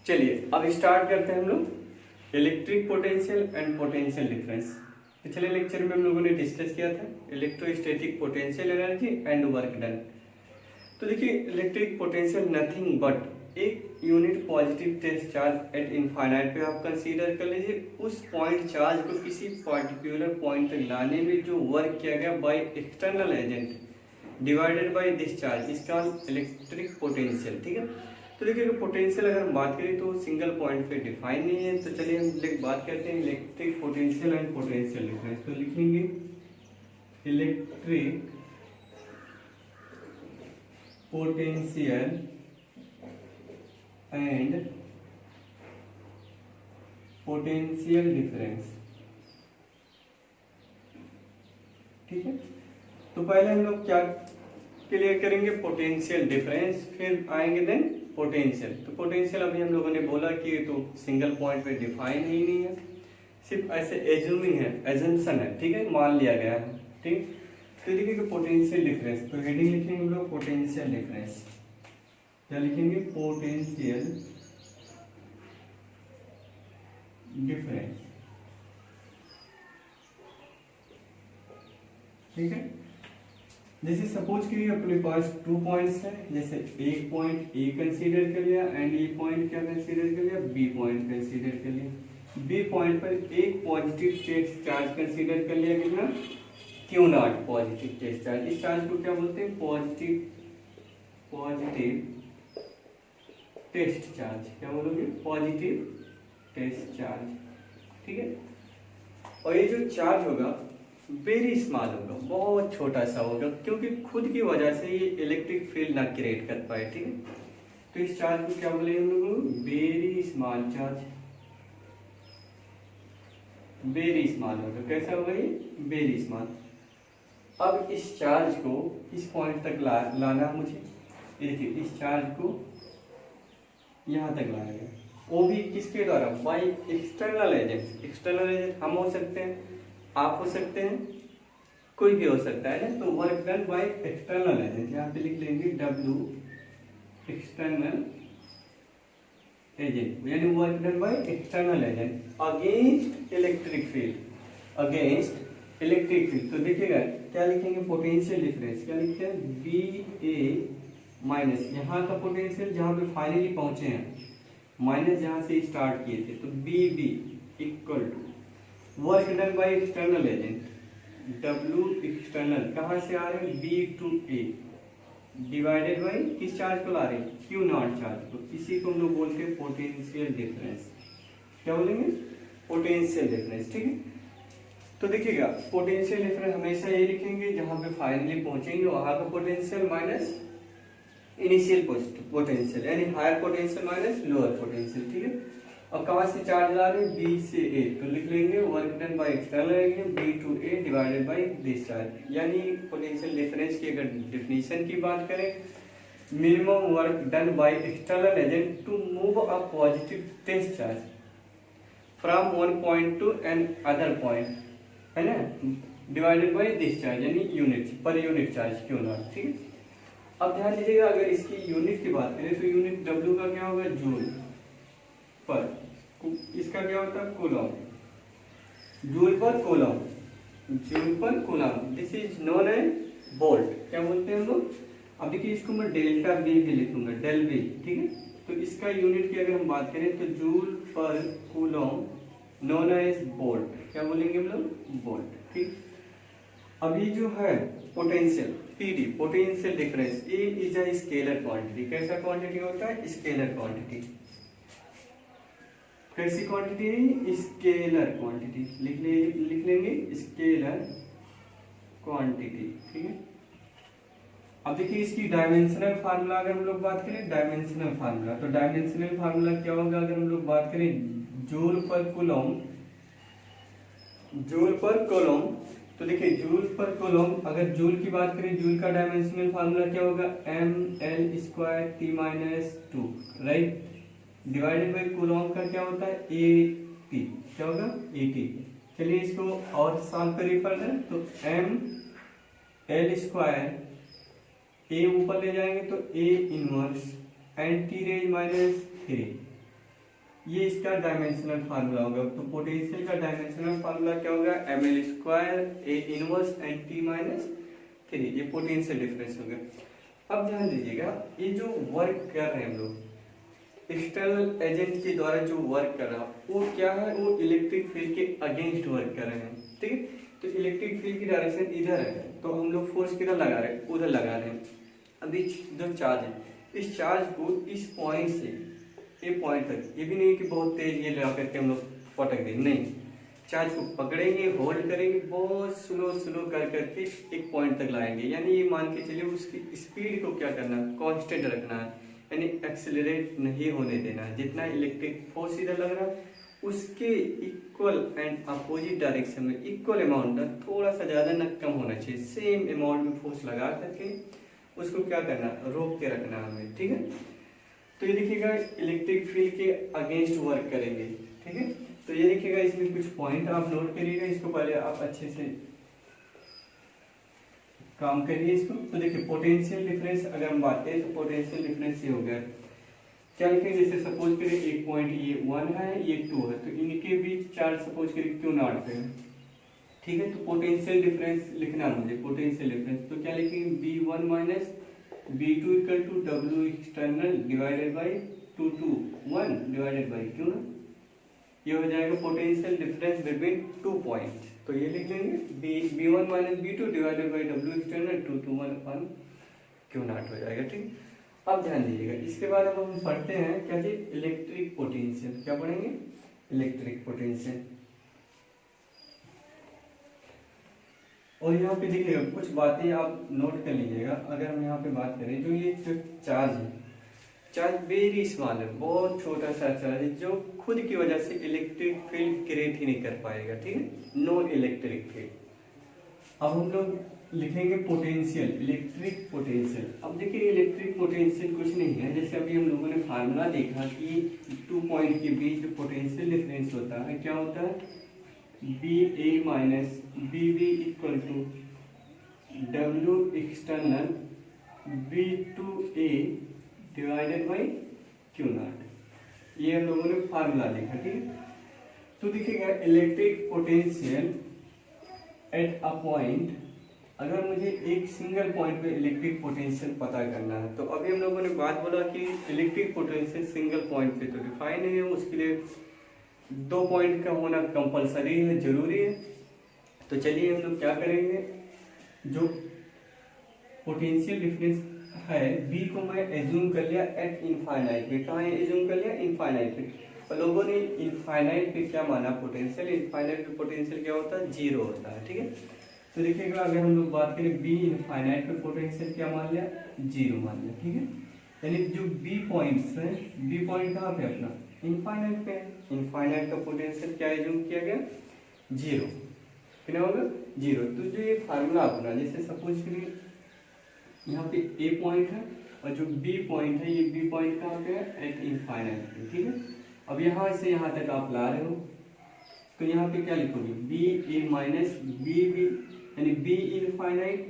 चलिए अब स्टार्ट करते हैं हम लोग electric potential and potential difference. पिछले लेक्चर में हम लोगों ने डिस्कस किया था electrostatic potential energy and work done. तो देखिए इलेक्ट्रिक पोटेंशियल नथिंग बट एक unit positive test charge at infinite पे आप कंसीडर कर लीजिए। उस पॉइंट चार्ज को किसी पर्टिकुलर पॉइंट तक लाने में जो वर्क किया गया bye external agent divided by this charge इसका इलेक्ट्रिक पोटेंशियल। ठीक है, तो देखिए पोटेंशियल अगर हम बात करें तो सिंगल पॉइंट पे डिफाइन नहीं है। तो चलिए हम बात करते हैं electric potential and potential difference. तो लिखेंगे electric potential and potential difference. ठीक है, तो पहले हम लोग क्या क्लियर करेंगे पोटेंशियल डिफरेंस, फिर आएंगे देन पोटेंशियल। तो पोटेंशियल अभी हम लोगों ने बोला कि तो सिंगल पॉइंट पे डिफाइन ही नहीं है, सिर्फ ऐसे एज्यूमिंग है, एजम्पशन है। ठीक है, मान लिया गया है। ठीक, तो देखिए पोटेंशियल डिफरेंस, तो हेडिंग लिखेंगे हम लोग पोटेंशियल डिफरेंस। क्या लिखेंगे? Potential difference. ठीक है, जैसे सपोज करिए अपने पास 2 पॉइंट्स है, जैसे एक पॉइंट ए कंसीडर कर लिया एंड ए पॉइंट क्या कंसीडर कर लिया? बी पॉइंट कंसीडर कर लिया। बी पॉइंट पर एक पॉजिटिव टेस्ट चार्ज कंसीडर कर लिया, कितना? Q naught positive test charge. इस चार्ज को क्या बोलते हैं? Positive test charge. क्या बोलोगे? Positive test charge. ठीक है, और ये जो चार्ज होगा वेरी स्मॉल होगा, बहुत छोटा सा होगा, क्योंकि खुद की वजह से ये इलेक्ट्रिक फील्ड ना क्रिएट कर पाए। ठीक है, तो इस चार्ज को क्या बोलेंगे हम लोग? Very small charge. Very small होगा, कैसा होगा ये? Very small. अब इस चार्ज को इस पॉइंट तक लाना मुझे, देखिए इस चार्ज को यहां तक लाना है, वो भी किसके द्वारा? Bye external agent. External agent हम हो सकते हैं, आप हो सकते हैं, कोई भी हो सकता है ना। तो work done by external agent, यहाँ पे लिख लेंगे W एक्सटर्नल एजेंट, यानी work done by external agent against electric field. Against electric field, तो देखिएगा क्या लिखेंगे? Potential difference. क्या लिखते हैं? BA माइनस यहाँ का पोटेंशियल जहाँ पे फाइनली पहुंचे हैं, माइनस जहाँ से स्टार्ट किए थे, तो BB equal to work done by external agent W external, कहाँ से आ रहे हैं? B to A divided by किस चार्ज को ला रहे हैं? Q नॉट चार्ज को। इसी को हम लोग बोलते हैं पोटेंशियल डिफरेंस। क्या बोलेंगे? Potential difference. ठीक है, तो देखिएगा पोटेंशियल डिफरेंस हमेशा ये लिखेंगे जहाँ पे फाइनली पहुंचेंगे वहां का पोटेंशियल माइनस इनिशियल पोटेंशियल, यानी higher potential minus lower potential. ठीक है, अब कहाँ से चार्ज ला रहे हैं? B से A, तो लिख लेंगे work done by external agent B to A divided by this charge. यानी पोटेंशियल डिफरेंस की अगर डेफिनेशन की बात करें, minimum work done by external agent to move a positive test charge from one point to another point, है ना, divided by this charge, यानी unit per unit charge Q naught. ठीक है, अब ध्यान दीजिएगा अगर इसकी यूनिट की बात करें तो यूनिट W का क्या होगा? जूल पर, इसका क्या होता है? Coulomb. Joule per coulomb, joule per coulomb, this is known as volt. क्या बोलते हैं हम लोग? अब देखिए इसको मैं डेल्टा B भी लिखूंगा, डेल B। ठीक है, तो इसका यूनिट की अगर हम बात करें तो joule per coulomb known as volt. क्या बोलेंगे हम लोग? वोल्ट। ठीक, अभी जो है potential PD potential difference, A is a scalar quantity. कैसा क्वांटिटी होता है? Scalar quantity. कैसी क्वांटिटी है? Scalar quantity. लिख लेंगे स्केलर क्वांटिटी। ठीक है, अब देखिए इसकी डायमेंशनल फार्मूला अगर हम लोग बात करें, डायमेंशनल फार्मूला, तो डायमेंशनल फार्मूला क्या होगा? अगर हम लोग बात करें joule per coulomb, joule per coulomb, तो देखिए जूल पर कूलम, अगर जूल की बात करें, जूल का डायमेंशनल फार्मूला क्या होगा? mL²T-2, right, divided by coulomb का क्या होता है? AT। क्या होगा? AT। चलिए इसको और सॉल्व करिए फर्दर, तो mL², A ऊपर ले जाएंगे तो A inverse and T raise -3, ये इसका डायमेंशनल फार्मूला होगा। तो पोटेंशियल का डायमेंशनल फार्मूला क्या होगा, ml square a inverse N T minus 3, ये पोटेंशियल डिफरेंस हो गया। अब ध्यान दीजिएगा, ये जो वर्क कर रहे हैं हम लोग, एक्सटर्नल एजेंट के द्वारा जो वर्क कर रहा है वो क्या है, वो इलेक्ट्रिक फील्ड के अगेंस्ट वर्क कर रहे हैं, ठीक है। तो इलेक्ट्रिक फील्ड की डायरेक्शन इधर है, तो हम लोग फोर्स किधर लगा रहे हैं, उधर लगा रहे हैं। अभी जो चार्ज है, इस चार्ज को इस पॉइंट से ये पॉइंट तक, ये भी नहीं कि बहुत तेज ये लगा करके हम लोग पटक दें, नहीं, चार्ज को पकड़ेंगे, होल्ड करेंगे, बहुत स्लो स्लो कर करके एक पॉइंट तक लाएंगे। यानी ये मान के चलिए उसकी स्पीड को क्या करना है, कांस्टेंट रखना है, यानी एक्सेलरेट नहीं होने देना है। जितना इलेक्ट्रिक फोर्स इधर लग रहा है उसके इक्वल एंड अपोजिट डायरेक्शन में इक्वल अमाउंट ना, थोड़ा सा ज़्यादा ना कम होना चाहिए, सेम अमाउंट में फोर्स लगा करके उसको क्या करना, रोक के रखना हमें, ठीक है। तो ये देखिएगा इलेक्ट्रिक फील्ड के अगेंस्ट वर्क करेंगे, ठीक है। तो ये देखिएगा इसमें कुछ पॉइंट आप नोट करिएगा, इसको पहले आप अच्छे से काम करिए इसको। तो देखिए पोटेंशियल डिफरेंस अगर हम बात करें तो पोटेंशियल डिफरेंस ये हो गया, क्या लिखेंगे, जैसे सपोज करिए एक पॉइंट ये 1 है, ये 2 है, तो इनके बीच चार्ज सपोज करिए Q0 पे है, ठीक है। तो पोटेंशियल डिफरेंस लिखना मुझे, पोटेंशियल डिफरेंस तो क्या लिखेंगे, B1 minus B2 equal to W external divided by 2 2 1 divided by Q ना, ये हो जाएगा पोटेंशियल डिफरेंस बिटवीन 2 पॉइंट्स। तो ये लिख लेंगे B1 minus B2 divided by W external 2 2 1 1 Q0 हो जाएगा, ठीक। अब ध्यान दीजिएगा, इसके बाद अब हम पढ़ते हैं क्या चीज, इलेक्ट्रिक पोटेंशियल। क्या पढ़ेंगे, इलेक्ट्रिक पोटेंशियल। और यहाँ पे देखिएगा कुछ बातें आप नोट कर लीजिएगा। अगर हम यहाँ पे बात करें, जो ये जो चार्ज है, चार्ज वेरी स्मॉल है, बहुत छोटा सा चार्ज है, जो खुद की वजह से इलेक्ट्रिक फील्ड क्रिएट ही नहीं कर पाएगा, ठीक है, नो इलेक्ट्रिक फील्ड। अब हम लोग लिखेंगे पोटेंशियल, इलेक्ट्रिक पोटेंशियल। अब देखिए इलेक्ट्रिक पोटेंशियल कुछ नहीं है, जैसे अभी हम लोगों ने फार्मूला देखा कि 2 पॉइंट के बीच जो पोटेंशियल डिफरेंस होता है क्या होता है, B A minus B B equal to W external B2A divided by Q0। ये हम लोगों ने फार्मूला देखा, ठीक है। तो देखिएगा electric potential at a point, अगर मुझे एक सिंगल पॉइंट पे इलेक्ट्रिक पोटेंशियल पता करना है, तो अभी हम लोगों ने बात बोला कि इलेक्ट्रिक पोटेंशियल सिंगल पॉइंट पे तो डिफाइन है, उसके लिए 2 पॉइंट का होना कंपलसरी है, जरूरी है। तो चलिए हम लोग क्या करेंगे, जो पोटेंशियल डिफरेंस है B को मैं एज्यूम कर लिया एट इनफाइनाइट पे, कहाँ एज्यूम कर लिया, इनफाइनाइट पे। और लोगों ने इनफाइनाइट पे क्या माना, पोटेंशियल, इनफाइनाइट पे पोटेंशियल क्या होता है, 0 होता है, ठीक है। तो देखिएगा अगर हम लोग बात करें B इनफाइनाइट पे पोटेंशियल क्या मान लिया, 0 मान लिया, ठीक है। यानी जो B पॉइंट्स है, B पॉइंट कहाँ पे अपना, इनफाइनाइट पे, इनफाइनाइट का पोटेंशियल क्या एज्यूम किया गया, 0, कितना होगा, 0। तो जो ये फार्मूला अपना, जैसे सपोज करिए यहाँ पे A पॉइंट है और जो B पॉइंट है, ये B पॉइंट कहाँ पे है, एट इनफाइनाइट पे, ठीक है। अब यहाँ से यहाँ तक आप ला रहे हो, तो यहाँ पे क्या लिखोगे, B A minus B B, यानी B infinite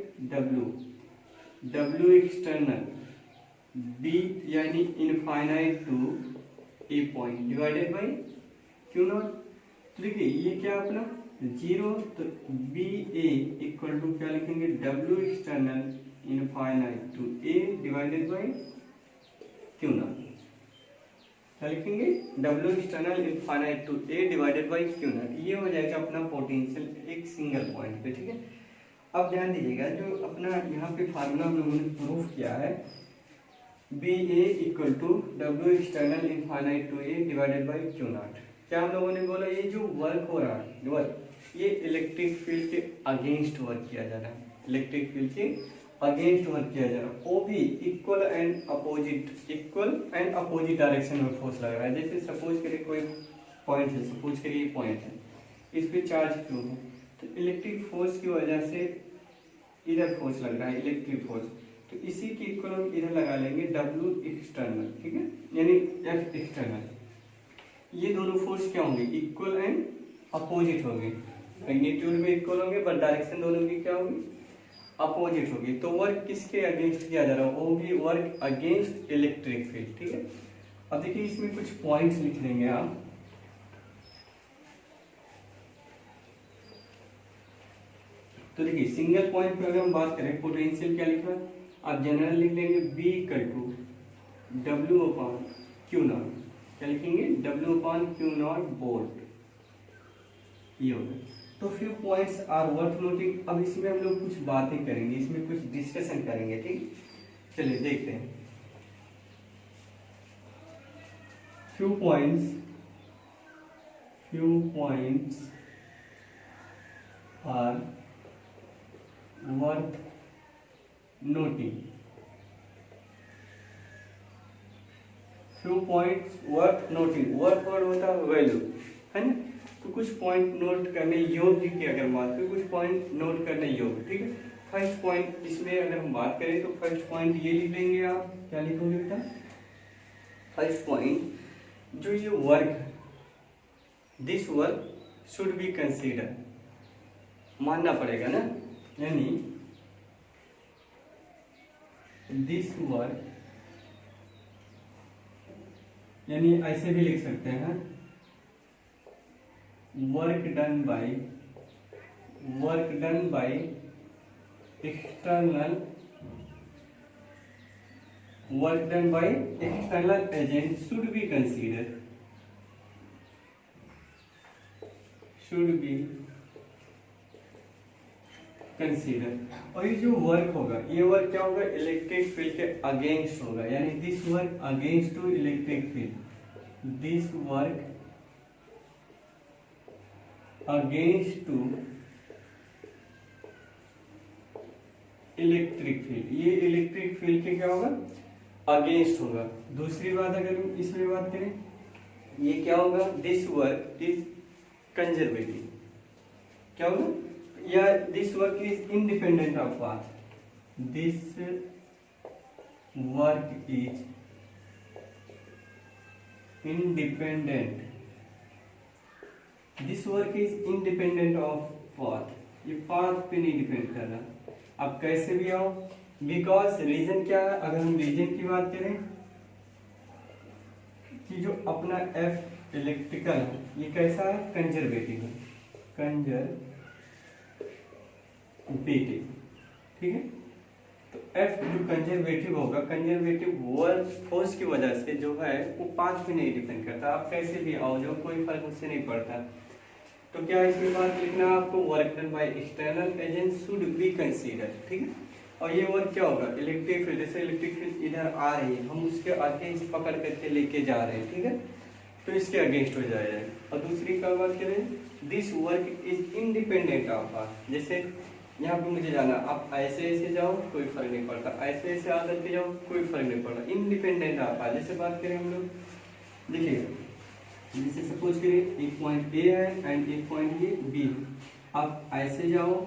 W external B यानी infinite to A point divided by Q0। तो देखिए ये क्या अपना 0, तो B A इक्वल टू क्या लिखेंगे, W external infinite to A divided by Q0। क्या लिखेंगे, W external infinite to A divided by Q0। ये हो जाएगा अपना पोटेंशियल एक सिंगल पॉइंट पे, ठीक है। अब ध्यान दीजिएगा, जो अपना यहाँ पे फार्मूला हम लोगों ने प्रूफ किया है, B A equal to W external infinite to A divided by Q0। क्या हम लोगों ने बोला, ये जो वर्क हो रहा है, वर्क ये इलेक्ट्रिक फील्ड के अगेंस्ट वर्क किया जा रहा है, इलेक्ट्रिक फील्ड के अगेंस्ट वर्क किया जा रहा है, वो भी इक्वल एंड अपोजिट डायरेक्शन में फोर्स लग रहा है। जैसे सपोज करिए कोई पॉइंट है, सपोज करिए ये पॉइंट है, इस पे चार्ज क्यों है, तो इलेक्ट्रिक फोर्स की वजह से इधर फोर्स लग रहा है, इलेक्ट्रिक फोर्स, तो इसी के इक्वल हम इधर लगा लेंगे W एक्सटर्नल, ठीक है, यानी F एक्सटर्नल। ये दोनों फोर्स क्या होंगे, इक्वल एंड अपोजिट होंगे, मैग्नीट्यूड में इक्वल होंगे बट डायरेक्शन दोनों की क्या होगी, अपोजिट होगी। तो वर्क किसके अगेंस्ट किया जा रहा है, वो भी वर्क अगेंस्ट इलेक्ट्रिक फील्ड, ठीक है। अब देखिए इसमें कुछ पॉइंट्स लिख लेंगे आप। तो देखिए सिंगल पॉइंट पे अगर हम बात करें पोटेंशियल क्या लिखा है, आप जनरल लिख लेंगे B equal to W upon Q naught. क्या लिखेंगे, W upon Q naught volt, ये होगा। तो few points are worth noting. अब इसमें हम लोग कुछ बातें करेंगे, इसमें कुछ डिस्कशन करेंगे, ठीक। चलिए देखते हैं। Few points are worth noting. Few points worth noting, worth word होता है वैल्यू, है ना। तो कुछ पॉइंट नोट करने योग्य की अगर बात करें, कुछ पॉइंट नोट करने योग्य, ठीक है। फर्स्ट पॉइंट इसमें अगर हम बात करें तो फर्स्ट पॉइंट ये लिख लेंगे आप। क्या लिखोगे बेटा, फर्स्ट पॉइंट जो ये वर्क है, this work should be consider, मानना पड़ेगा ना, यानी दिस वर्क, यानी ऐसे भी लिख सकते हैं work done by external agent should be consider. और ये जो वर्क होगा, ये वर्क क्या होगा, इलेक्ट्रिक फील्ड के अगेंस्ट होगा, यानी this work against to electric field, this work against to electric field, ये इलेक्ट्रिक फील्ड के क्या होगा, अगेंस्ट होगा। दूसरी बात अगर हम इसमें बात करें, ये क्या होगा, दिस वर्क इज कंजर्वेटिव, क्या होगा, या this work is independent of path, this work is independent, this work is independent of path, ये पाथ पे नहीं डिपेंड कर रहा। अब कैसे भी आओ, बिकॉज रीजन क्या है, अगर हम रीजन की बात करें कि जो अपना एफ इलेक्ट्रिकल है ये कैसा है, कंजर्वेटिव है, कंजर्वेटिव, ठीक है। तो एफ जो कंजर्वेटिव होगा, कंजर्वेटिव वर्क फोर्स की वजह से जो है वो पाथ पे नहीं डिपेंड करता। आप कैसे भी आओ जाओ कोई फर्क उससे नहीं पड़ता। तो क्या इसमें बात लिखना आपको, work done by external agent should be consider, ठीक है। और ये वर्क क्या होगा, इलेक्ट्रिक फील्ड, जैसे इलेक्ट्रिक फील्ड इधर आ रही है, हम उसके अगेंस्ट पकड़ करके लेके जा रहे हैं, ठीक है, तो इसके अगेंस्ट हो जाएगा। और दूसरी का बात करें, this work is independent of path, जैसे यहाँ पे मुझे जाना, आप ऐसे ऐसे जाओ कोई फर्क नहीं पड़ता, ऐसे ऐसे आदत के जाओ कोई फर्क नहीं पड़ता, इंडिपेंडेंट ऑफ पाथ। जैसे बात करें हम लोग, देखिए जैसे सपोज करिए एक पॉइंट ए है एंड एक पॉइंट ये बी, आप ऐसे जाओ,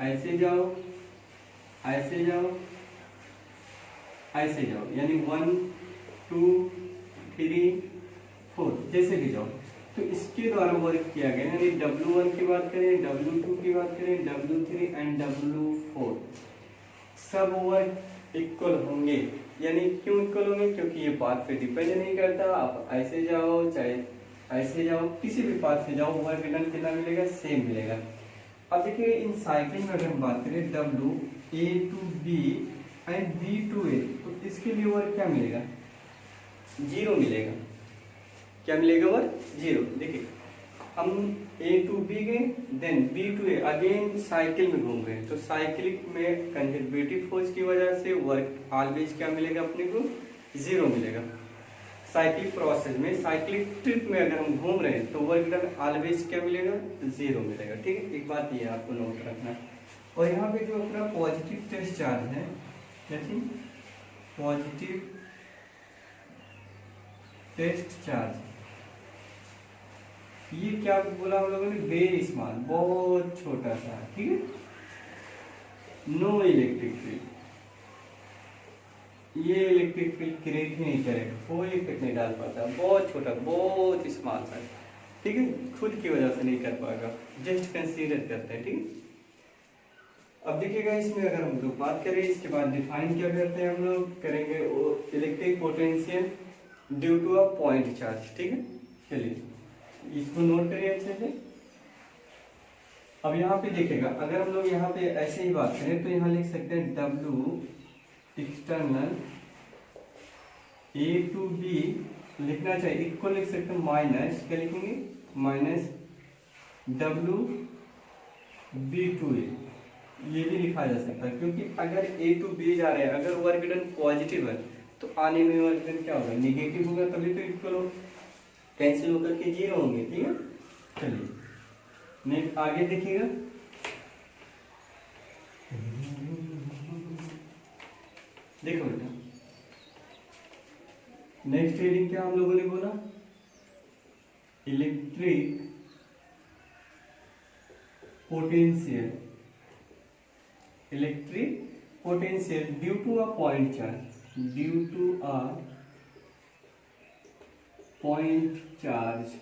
ऐसे जाओ, ऐसे जाओ, ऐसे जाओ, यानी 1 2 3 4 जैसे भी जाओ, तो इसके द्वारा वर्क किया गया, यानी W1 की बात करें, W2 की बात करें, W3 एंड W4 सब वर्क इक्वल होंगे। यानी क्यों इक्वल होंगे, क्योंकि ये पाथ पे डिपेंड नहीं करता। आप ऐसे जाओ चाहे ऐसे जाओ, किसी भी पाथ से जाओ, वर्क डन कितना मिलेगा, सेम मिलेगा। अब देखिए इन साइकिल में अगर हम बात करें W A to B and B to A, तो इसके लिए वर्क क्या मिलेगा, 0 मिलेगा। क्या मिलेगा, वर्क 0। देखिए हम A to B गए, then B to A, again cycle में घूम गए, तो साइकिल में कंजर्वेटिव फोर्स की वजह से वर्क ऑलवेज क्या मिलेगा अपने को, 0 मिलेगा। साइकिल प्रोसेस में, साइक्लिक ट्रिप में अगर हम घूम रहे हैं तो वर्क डन ऑलवेज क्या मिलेगा, 0 मिलेगा, ठीक है। एक बात ये आपको नोट रखना। और यहाँ पे जो अपना पॉजिटिव टेस्ट चार्ज है, जैसे पॉजिटिव टेस्ट चार्ज, ये क्या बोला हम लोगों ने, वेरी स्मॉल, बहुत छोटा सा, ठीक है, नो इलेक्ट्रिक फील्ड, ये इलेक्ट्रिक फील्ड क्रिएट ही नहीं करेगा, कोई इफेक्ट नहीं डाल पाता, बहुत छोटा, बहुत स्मॉल सा, ठीक है, खुद की वजह से नहीं कर पाएगा, जस्ट कंसीडर करते हैं, ठीक है। अब देखिएगा इसमें अगर हम लोग बात करें, इसके बाद डिफाइन क्या करते हैं हम लोग, करेंगे electric potential due to a point charge. ठीक है, चलिए इसको नोट करिए अच्छे से। अब यहाँ पे देखिएगा, अगर हम लोग यहाँ पे ऐसे ही बात करें तो यहाँ लिख सकते हैं W external A to B लिखना चाहिए, इक्वल लिख सकते हैं माइनस, क्या लिखेंगे, minus W B to A, ये भी लिखा जा सकता है। क्योंकि अगर A टू B जा रहे हैं, अगर वर्क डन पॉजिटिव है तो आने में वर्क डन क्या होगा, निगेटिव होगा, तभी तो इक्वल हो, कैंसिल होकर के जीरो होंगे। ठीक है, चलिए नेक्स्ट आगे देखिएगा। देखो बेटा, नेक्स्ट रीडिंग क्या हम लोगों ने बोला, electric potential, electric potential due to a point charge, due to a point charge,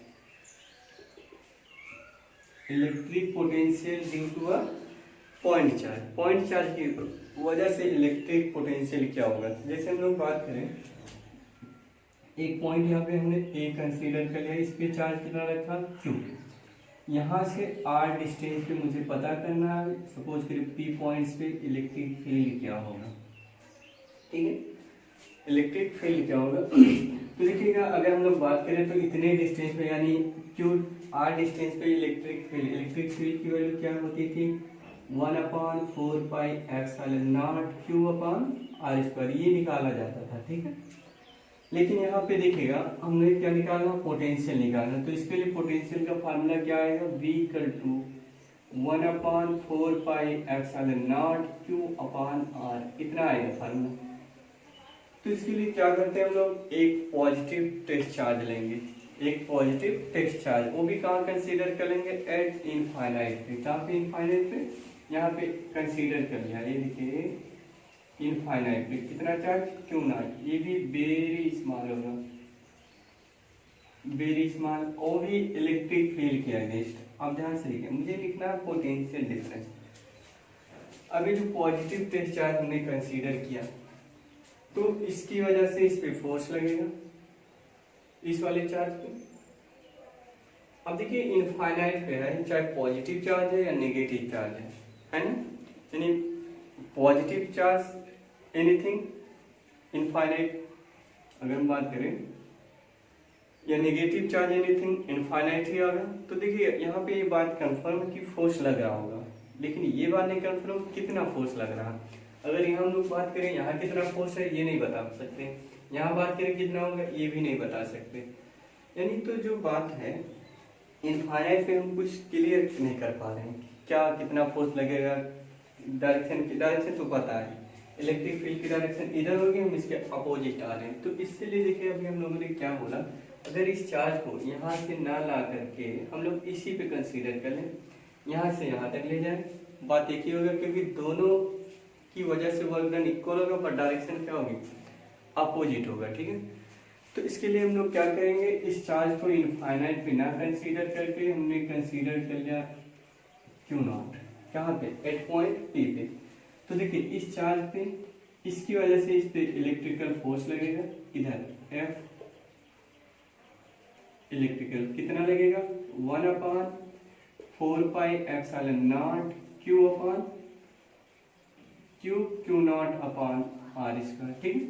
electric potential due to a point charge. Point charge की वजह से इलेक्ट्रिक पोटेंशियल क्या होगा, जैसे हम लोग बात करें, एक पॉइंट यहाँ पे हमने ए कंसीडर कर लिया, इस पे चार्ज कितना रखा, Q। यहाँ से R डिस्टेंस पे मुझे पता करना है, सपोज करिए P पॉइंट्स पे इलेक्ट्रिक फील्ड क्या होगा। ठीक है, इलेक्ट्रिक फील्ड क्या होगा तो देखिएगा, अगर हम लोग बात करें तो इतने डिस्टेंस पे, यानी Q R डिस्टेंस पे इलेक्ट्रिक फील्ड की वैल्यू क्या होती थी, 1/4 pi epsilon naught Q upon R square, ये निकाला जाता था। ठीक है, लेकिन यहाँ पे देखिएगा हमने क्या निकालना, पोटेंशियल निकालना, तो इसके लिए पोटेंशियल का फार्मूला क्या आएगा, V equal to 1/4 pi epsilon naught Q upon R, इतना आएगा फार्मूला। तो इसके लिए क्या करते हैं हम लोग, एक पॉजिटिव टेस्ट चार्ज लेंगे, एक पॉजिटिव टेस्ट चार्ज, वो भी कहाँ कंसीडर कर लेंगे, एट इनफाइनाइट पे। कहाँ पे, इनफाइनाइट पे, यहाँ पे कंसीडर कर लिया, ये देखिए इनफाइनाइट पे कितना चार्ज, Q नॉट, ये भी वेरी स्मॉल होगा, वेरी स्मॉल, और भी इलेक्ट्रिक फील्ड के अगेंस्ट। अब ध्यान से देखिए, मुझे लिखना है पोटेंशियल डिफरेंस। अभी जो पॉजिटिव टेस्ट चार्ज हमने कंसीडर किया, तो इसकी वजह से इस पे फोर्स लगेगा, इस वाले चार्ज पे। अब देखिए इनफाइनाइट पे है, चाहे पॉजिटिव चार्ज है या नेगेटिव चार्ज है ना, यानी पॉजिटिव चार्ज एनीथिंग इनफाइनाइट अगर हम बात करें, या नेगेटिव चार्ज एनीथिंग इनफाइनाइट ही होगा। तो देखिए यहाँ पे ये बात कंफर्म कि फोर्स लग रहा होगा, लेकिन ये बात नहीं कंफर्म कितना फोर्स लग रहा है। अगर यहाँ हम लोग बात करें यहाँ कितना फोर्स है ये नहीं बता सकते, यहाँ बात करें कितना होगा ये भी नहीं बता सकते। यानी तो जो बात है इनफाइनाइट पे हम कुछ क्लियर नहीं कर पा रहे हैं, क्या कितना फोर्स लगेगा, डायरेक्शन तो पता है, इलेक्ट्रिक फील्ड की डायरेक्शन इधर होगी, हम इसके अपोजिट आ रहे हैं। तो इसलिए देखिए अभी हम लोगों ने क्या बोला, अगर इस चार्ज को यहाँ से ना ला करके हम लोग इसी पे कंसीडर कर लें, यहाँ से यहाँ तक ले जाए, बात एक ही होगा, क्योंकि दोनों की वजह से वर्क डन इक्वल होगा, पर डायरेक्शन क्या होगी, अपोजिट होगा। ठीक है, तो इसके लिए हम लोग क्या करेंगे, इस चार्ज को इनफाइनाइट पे ना कंसीडर करके हमने कंसीडर कर लिया Q नॉट, कहाँ पे, एट पॉइंट P पे। तो देखिए इस चार्ज पे, इसकी वजह से इस पे इलेक्ट्रिकल फोर्स लगेगा, इधर F इलेक्ट्रिकल कितना लगेगा, 1/4 pi epsilon naught Q upon Q naught upon R square. ठीक है,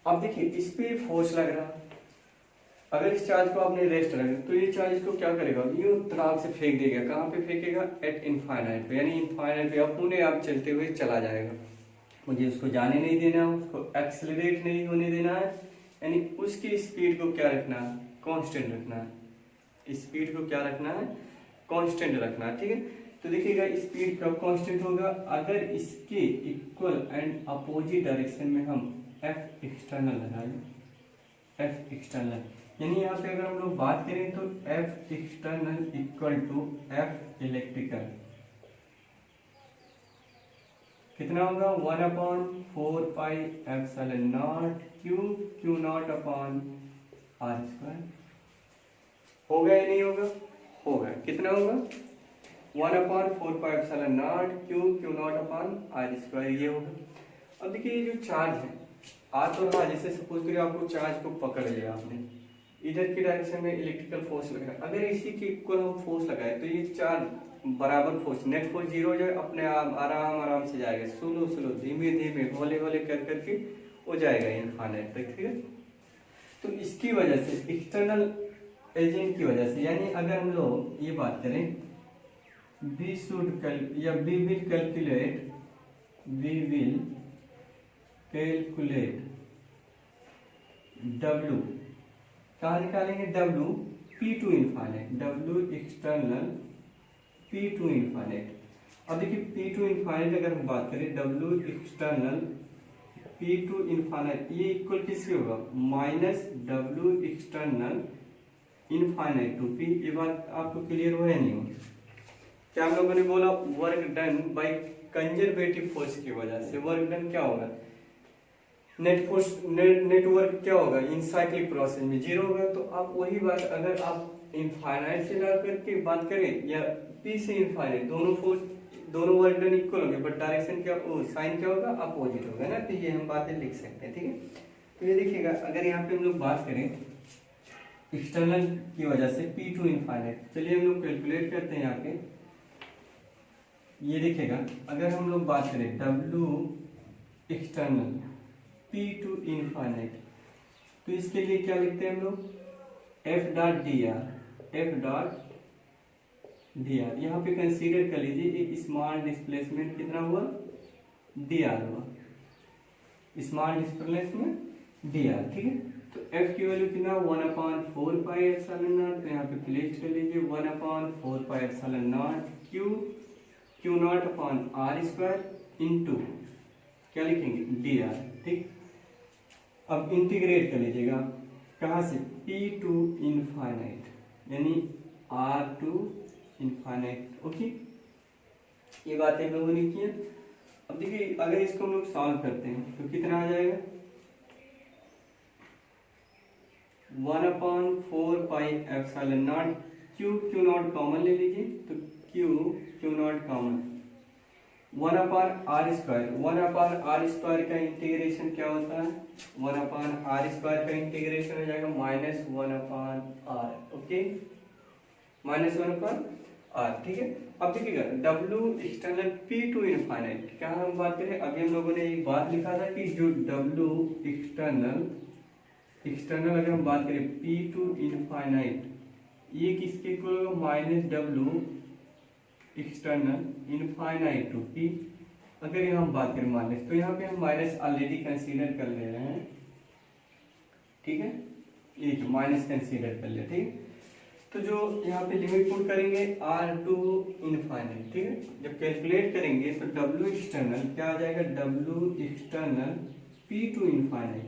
अब देखिए इस पे फोर्स लग रहा, अगर इस चार्ज को आपने रेस्ट रखा तो ये चार्ज को क्या करेगा, यूं तराब से फेंक देगा, कहाँ पे फेंकेगा, एट इनफाइनाइट पे, यानी इनफाइनाइट पे अपने आप चलते हुए चला जाएगा। मुझे उसको जाने नहीं देना है, उसको एक्सेलरेट नहीं होने देना है, यानी उसकी स्पीड को क्या रखना है, कांस्टेंट रखना है। स्पीड को क्या रखना है, कांस्टेंट रखना है। ठीक है, तो देखिएगा स्पीड कब कांस्टेंट होगा, अगर इसके इक्वल एंड अपोजिट डायरेक्शन में हम F एक्सटर्नल लगाएं, F एक्सटर्नल, यानी यहाँ पे अगर हम लोग बात करें तो F external equal to F electrical कितना होगा, 1/4 pi epsilon naught Q naught upon R square. होगा या नहीं होगा, होगा, कितना होगा, 1/4 pi epsilon naught Q naught upon R square, ये होगा। अब देखिए ये जो चार्ज है आ तो रहा, जैसे सपोज करिए आपको चार्ज को पकड़ लिया आपने, इधर की डायरेक्शन में इलेक्ट्रिकल फोर्स लग रहा है, अगर इसी के इक्वल हम फोर्स लगाए तो ये चार्ज बराबर फोर्स, नेट फोर्स जीरो हो जाए, अपने आप आराम आराम से जाएगा, स्लो स्लो धीमे धीमे हौले हौले कर करके हो जाएगा इनफाइनाइट तक, ठीक है। तो इसकी वजह से एक्सटर्नल एजेंट की वजह से, यानी अगर हम लोग ये बात करें वी शुड या वी विल कैलकुलेट W, कहाँ निकालेंगे W, P2 infinite, W external P2 infinite. अब देखिए P2 इनफाइनाइट अगर हम बात करें W एक्सटर्नल P2 इनफाइनाइट, ये इक्वल किसके होगा, minus W external infinite to P। ये बात आपको क्लियर हो या नहीं हो? क्या हम लोगों ने बोला work done by conservative force की वजह से, वर्क डन क्या होगा, नेट फोर्स नेटवर्क क्या होगा इनसाइक्लिक प्रोसेस में जीरो होगा। तो आप वही बात अगर आप इनफाइनाइट से ला करके बात करें या P से इनफाइनाइट, दोनों फोर्स दोनों वर्क डन इक्वल होंगे, बट डायरेक्शन क्या, साइन क्या होगा, अपोजिट होगा ना। तो ये हम बातें लिख सकते हैं, ठीक है। तो ये देखिएगा अगर यहाँ पे हम लोग बात करें एक्सटर्नल की वजह से P2 इनफाइनाइट, चलिए हम लोग कैलकुलेट करते हैं यहाँ पे। ये देखिएगा अगर हम लोग बात करें W एक्सटर्नल P2 इनफाइनाइट, तो इसके लिए क्या लिखते हैं हम लोग, F डॉट dr, यहाँ पे कंसीडर कर लीजिए एक स्मॉल डिस्प्लेसमेंट कितना हुआ, dr हुआ, स्मॉल डिस्प्लेसमेंट dr, ठीक है। तो F की वैल्यू कितना 1/4 पाई एप्सिलॉन नॉट, तो यहाँ पे प्लेस कर लीजिए 1/4 pi epsilon naught Q naught upon R square into क्या लिखेंगे dr, ठीक। अब इंटीग्रेट कर लीजिएगा कहाँ से, P2 इनफाइनाइट यानी R2 इनफाइनाइट, ओके। ये बातें हम लोगों ने की है। अब देखिए अगर इसको हम लोग सॉल्व करते हैं तो कितना आ जाएगा, 1/4 pi epsilon naught Q not common ले लीजिए, तो Q not common 1/r square, 1/r square का इंटीग्रेशन क्या होता है, 1/r स्क्वायर का इंटीग्रेशन हो जाएगा -1/r, ओके, -1/r, ठीक है। अब देखिएगा W एक्सटर्नल P2 इनफाइनाइट, क्या हम बात करें, अभी हम लोगों ने एक बात लिखा था कि जो W एक्सटर्नल अगर हम बात करें P2 इनफाइनाइट, ये किसके इक्वल होगा, minus W external infinite to P। अगर यहाँ हम बात करें माइनस, तो यहाँ पे हम माइनस ऑलरेडी कंसीडर कर ले रहे हैं, ठीक है, ये जो माइनस कंसीडर कर ले, ठीक। तो जो यहाँ पे लिमिट पुट करेंगे R2 इनफाइनाइट, ठीक है। जब कैलकुलेट करेंगे तो W एक्सटर्नल क्या आ जाएगा, W एक्सटर्नल P2 इनफाइनाइट,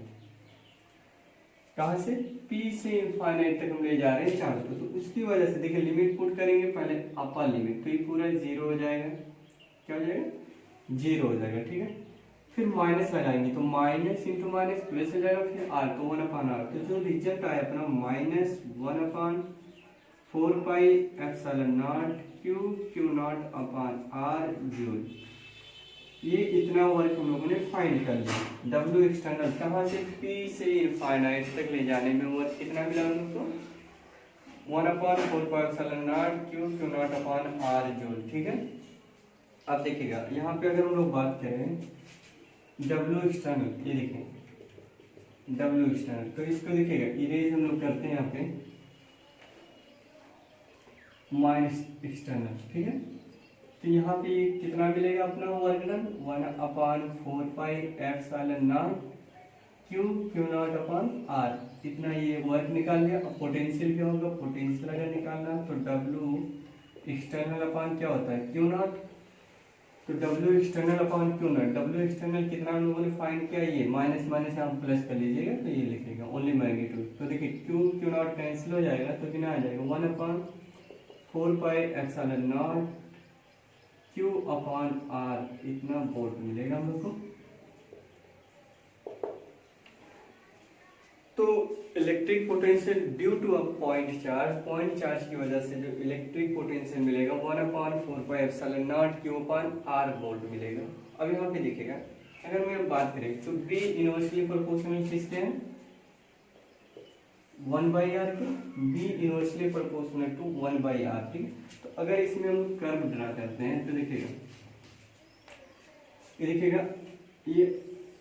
कहाँ से, P से इनफाइनाइट तक हम ले जा रहे हैं चार्ज को, तो उसकी वजह से देखिए लिमिट पुट करेंगे पहले अपर लिमिट, तो ये पूरा जीरो हो जाएगा, क्या हो जाएगा, जीरो हो जाएगा, ठीक है। फिर माइनस लगाएंगे तो माइनस इंटू माइनस प्लस हो जाएगा, फिर R तो 1/r, तो जो रिजल्ट आया अपना -1/4 pi epsilon naught Q naught upon R joule. ये इतना वर्क हम लोगों ने फाइंड कर लिया। W एक्सटर्नल कहाँ से, P से इनफाइनाइट तक ले जाने में वर्क कितना मिला हम लोग को, 1/4 pi epsilon naught Q naught upon R joule, ठीक है। अब देखिएगा यहाँ पे अगर हम लोग बात करें W एक्सटर्नल, ये देखें W एक्सटर्नल, तो इसको देखिएगा इरेज हम लोग करते हैं यहाँ पे माइनस एक्सटर्नल, ठीक है। तो यहाँ पे कितना मिलेगा अपना work done, 1/4 pi epsilon naught Q naught upon R, इतना ये वर्क निकाल लिया। अब पोटेंशियल क्या होगा, पोटेंशियल अगर निकालना तो W एक्सटर्नल अपॉन क्या होता है, Q नॉट, तो W external upon Q not, W external कितना हम लोगों ने फाइंड किया, ये माइनस माइनस आप प्लस कर लीजिएगा, तो ये लिखेगा ओनली मैग्नीट्यूड। तो देखिए Q नॉट कैंसिल हो जाएगा, तो कितना आ जाएगा 1/4 pi epsilon naught Q upon R, इतना वोल्ट मिलेगा हम लोग को। तो electric potential due to a point charge की वजह से जो इलेक्ट्रिक पोटेंशियल मिलेगा 1/4 pi epsilon naught Q upon R volt मिलेगा। अब यहाँ पे देखिएगा अगर मैं बात करें तो बी इनवर्सली प्रोपोर्शनल किसके हैं, 1/r के, be inversely proportional to 1/r, ठीक है। तो अगर इसमें हम कर्व ड्रा करते हैं तो देखिएगा, ये देखिएगा, ये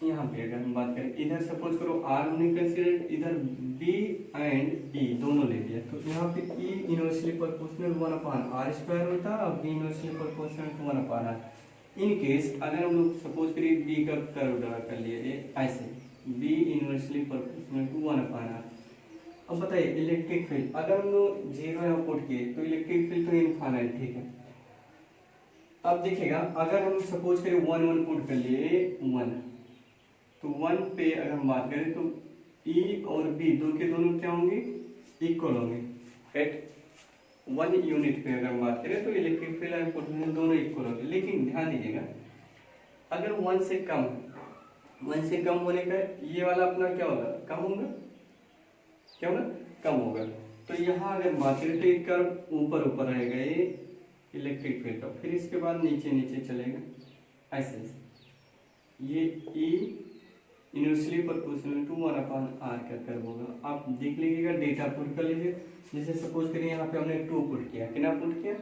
यहाँ पे अगर हम बात करें, इधर सपोज करो r हमने कंसीडर, इधर b एंड e दोनों ले लिया, तो यहाँ पे e इनवर्सली प्रोपोर्शनल 1/r² होता है और b inversely proportional to 1/r। In case अगर हम लोग सपोज करिए b का कर्व ड्रा कर लिए ये ऐसे, b inversely proportional to 1/r। अब बताइए इलेक्ट्रिक फील्ड, अगर हम लोग 0 यहाँ पुट किए तो इलेक्ट्रिक फील्ड तो इनफाइनाइट, ठीक है। अब देखिएगा अगर हम सपोज करें 1 पुट कर लिए 1, तो 1 पे अगर हम बात करें तो E और B दो के दोनों क्या होंगे, इक्वल होंगे, राइट। 1 यूनिट पे अगर हम बात करें तो इलेक्ट्रिक फील्ड और पोटेंशियल दोनों इक्वल होंगे। लेकिन ध्यान दीजिएगा अगर 1 से कम होने का ये वाला अपना क्या होगा, कम होगा, क्या होगा, कम होगा। तो यहाँ अगर बात करें तो एक कर्व ऊपर रहेगा ये इलेक्ट्रिक फील्ड का, फिर इसके बाद नीचे चलेगा ऐसे, ये E inversely proportional to 1/r का कर्व होगा। आप देख लीजिएगा, डेटा पुट कर लीजिए। जैसे सपोज करिए यहाँ पे हमने 2 पुट किया, कितना पुट किया,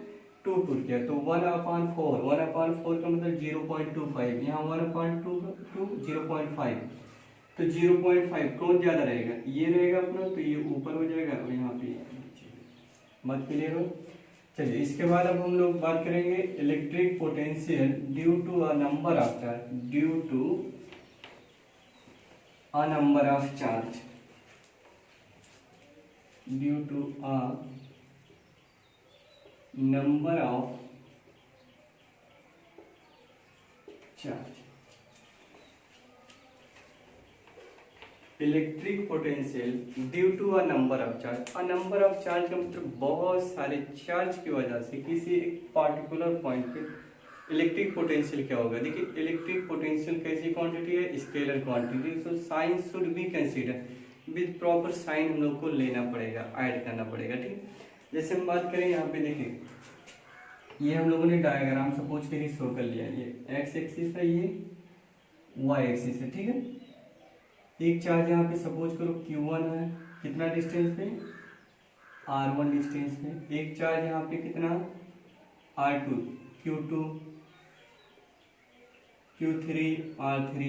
2 पुट किया, तो 1/4 का मतलब 0.25, यहाँ 1/2 0.5, तो 0.5 कौन ज्यादा रहेगा, ये रहेगा अपना, तो ये ऊपर हो जाएगा और यहाँ पे बात क्लियर हो। चलिए इसके बाद अब हम लोग बात करेंगे electric potential due to a number of charge, due to a number of charge, due to a number of charge। Electric potential due to a number of charge, a number of charge का मतलब बहुत सारे charge की वजह से किसी एक particular point पे इलेक्ट्रिक पोटेंशियल क्या होगा। देखिए इलेक्ट्रिक पोटेंशियल कैसी क्वांटिटी है, scalar quantity, so sign should be consider with proper sign हम लोग को लेना पड़ेगा, ऐड करना पड़ेगा, ठीक। जैसे हम बात करें यहाँ पे देखिए, ये हम लोगों ने डायग्राम सपोज करिए शो कर लिया, ये एक्स एक्सिस है, ये वाई एक्सिस है, ठीक है। एक चार्ज यहाँ पे सपोज करो Q1 है, कितना डिस्टेंस पे, R1 डिस्टेंस पे। एक चार्ज यहाँ पे कितना, R2, Q2, Q3, R3,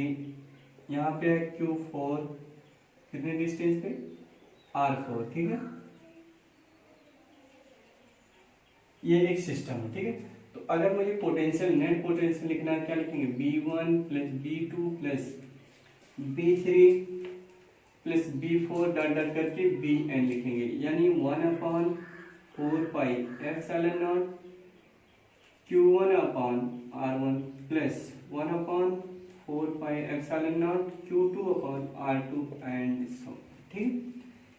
यहाँ पे है Q4, कितने डिस्टेंस पे, R4, ठीक है। ये एक सिस्टम है, ठीक है। तो अगर मुझे पोटेंशियल, नेट पोटेंशियल लिखना है, क्या लिखेंगे, B1 plus B2 plus B3 plus B4 dot करके Bn लिखेंगे, यानी 1/4 pi epsilon not Q1/R1 plus 1/4 pi epsilon not Q2/R2 and so, ठीक।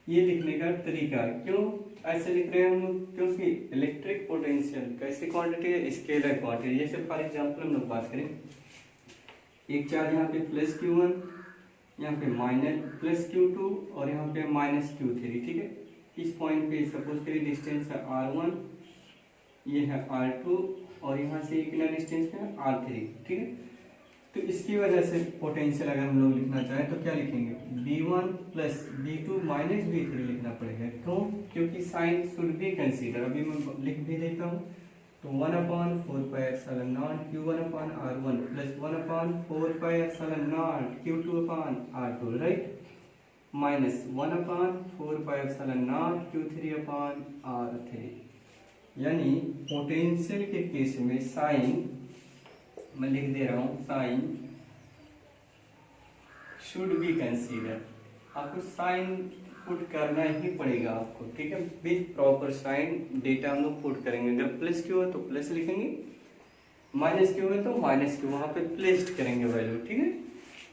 ये लिखने का तरीका क्यों ऐसे लिख रहे हैं हम लोग, क्योंकि इलेक्ट्रिक पोटेंशियल कैसी क्वांटिटी है, स्केलर क्वांटिटी। जैसे फॉर एग्जांपल हम लोग बात करें, एक चार्ज यहाँ पे प्लस Q1, यहाँ पे माइनस प्लस Q2 और यहाँ पे माइनस Q3, ठीक है। इस पॉइंट पे सपोज करिए डिस्टेंस है R1, ये है R2 और यहाँ से कितना डिस्टेंस है, R3, ठीक है। तो इसकी वजह से पोटेंशियल अगर हम लोग लिखना चाहें तो क्या लिखेंगे, B1 plus B2 minus B3 लिखना पड़ेगा। क्यों, क्योंकि साइन शुड बी कंसीडर। अभी मैं लिख भी देता हूँ, तो 1/4 pi epsilon not Q1/R1 plus 1/4 pi epsilon not Q2/R2, right, minus 1/4 pi epsilon not Q3/R3। यानी पोटेंशियल के केस में साइन, मैं लिख दे रहा हूं, साइन शुड बी कंसीडर। आपको साइन पुट करना ही पड़ेगा आपको, ठीक है। विद प्रॉपर साइन डेटा हम लोग पुट करेंगे। अगर प्लस क्यू है तो प्लस लिखेंगे, माइनस क्यू है तो माइनस क्यू वहां पे प्लेस्ड करेंगे वैल्यू, ठीक है।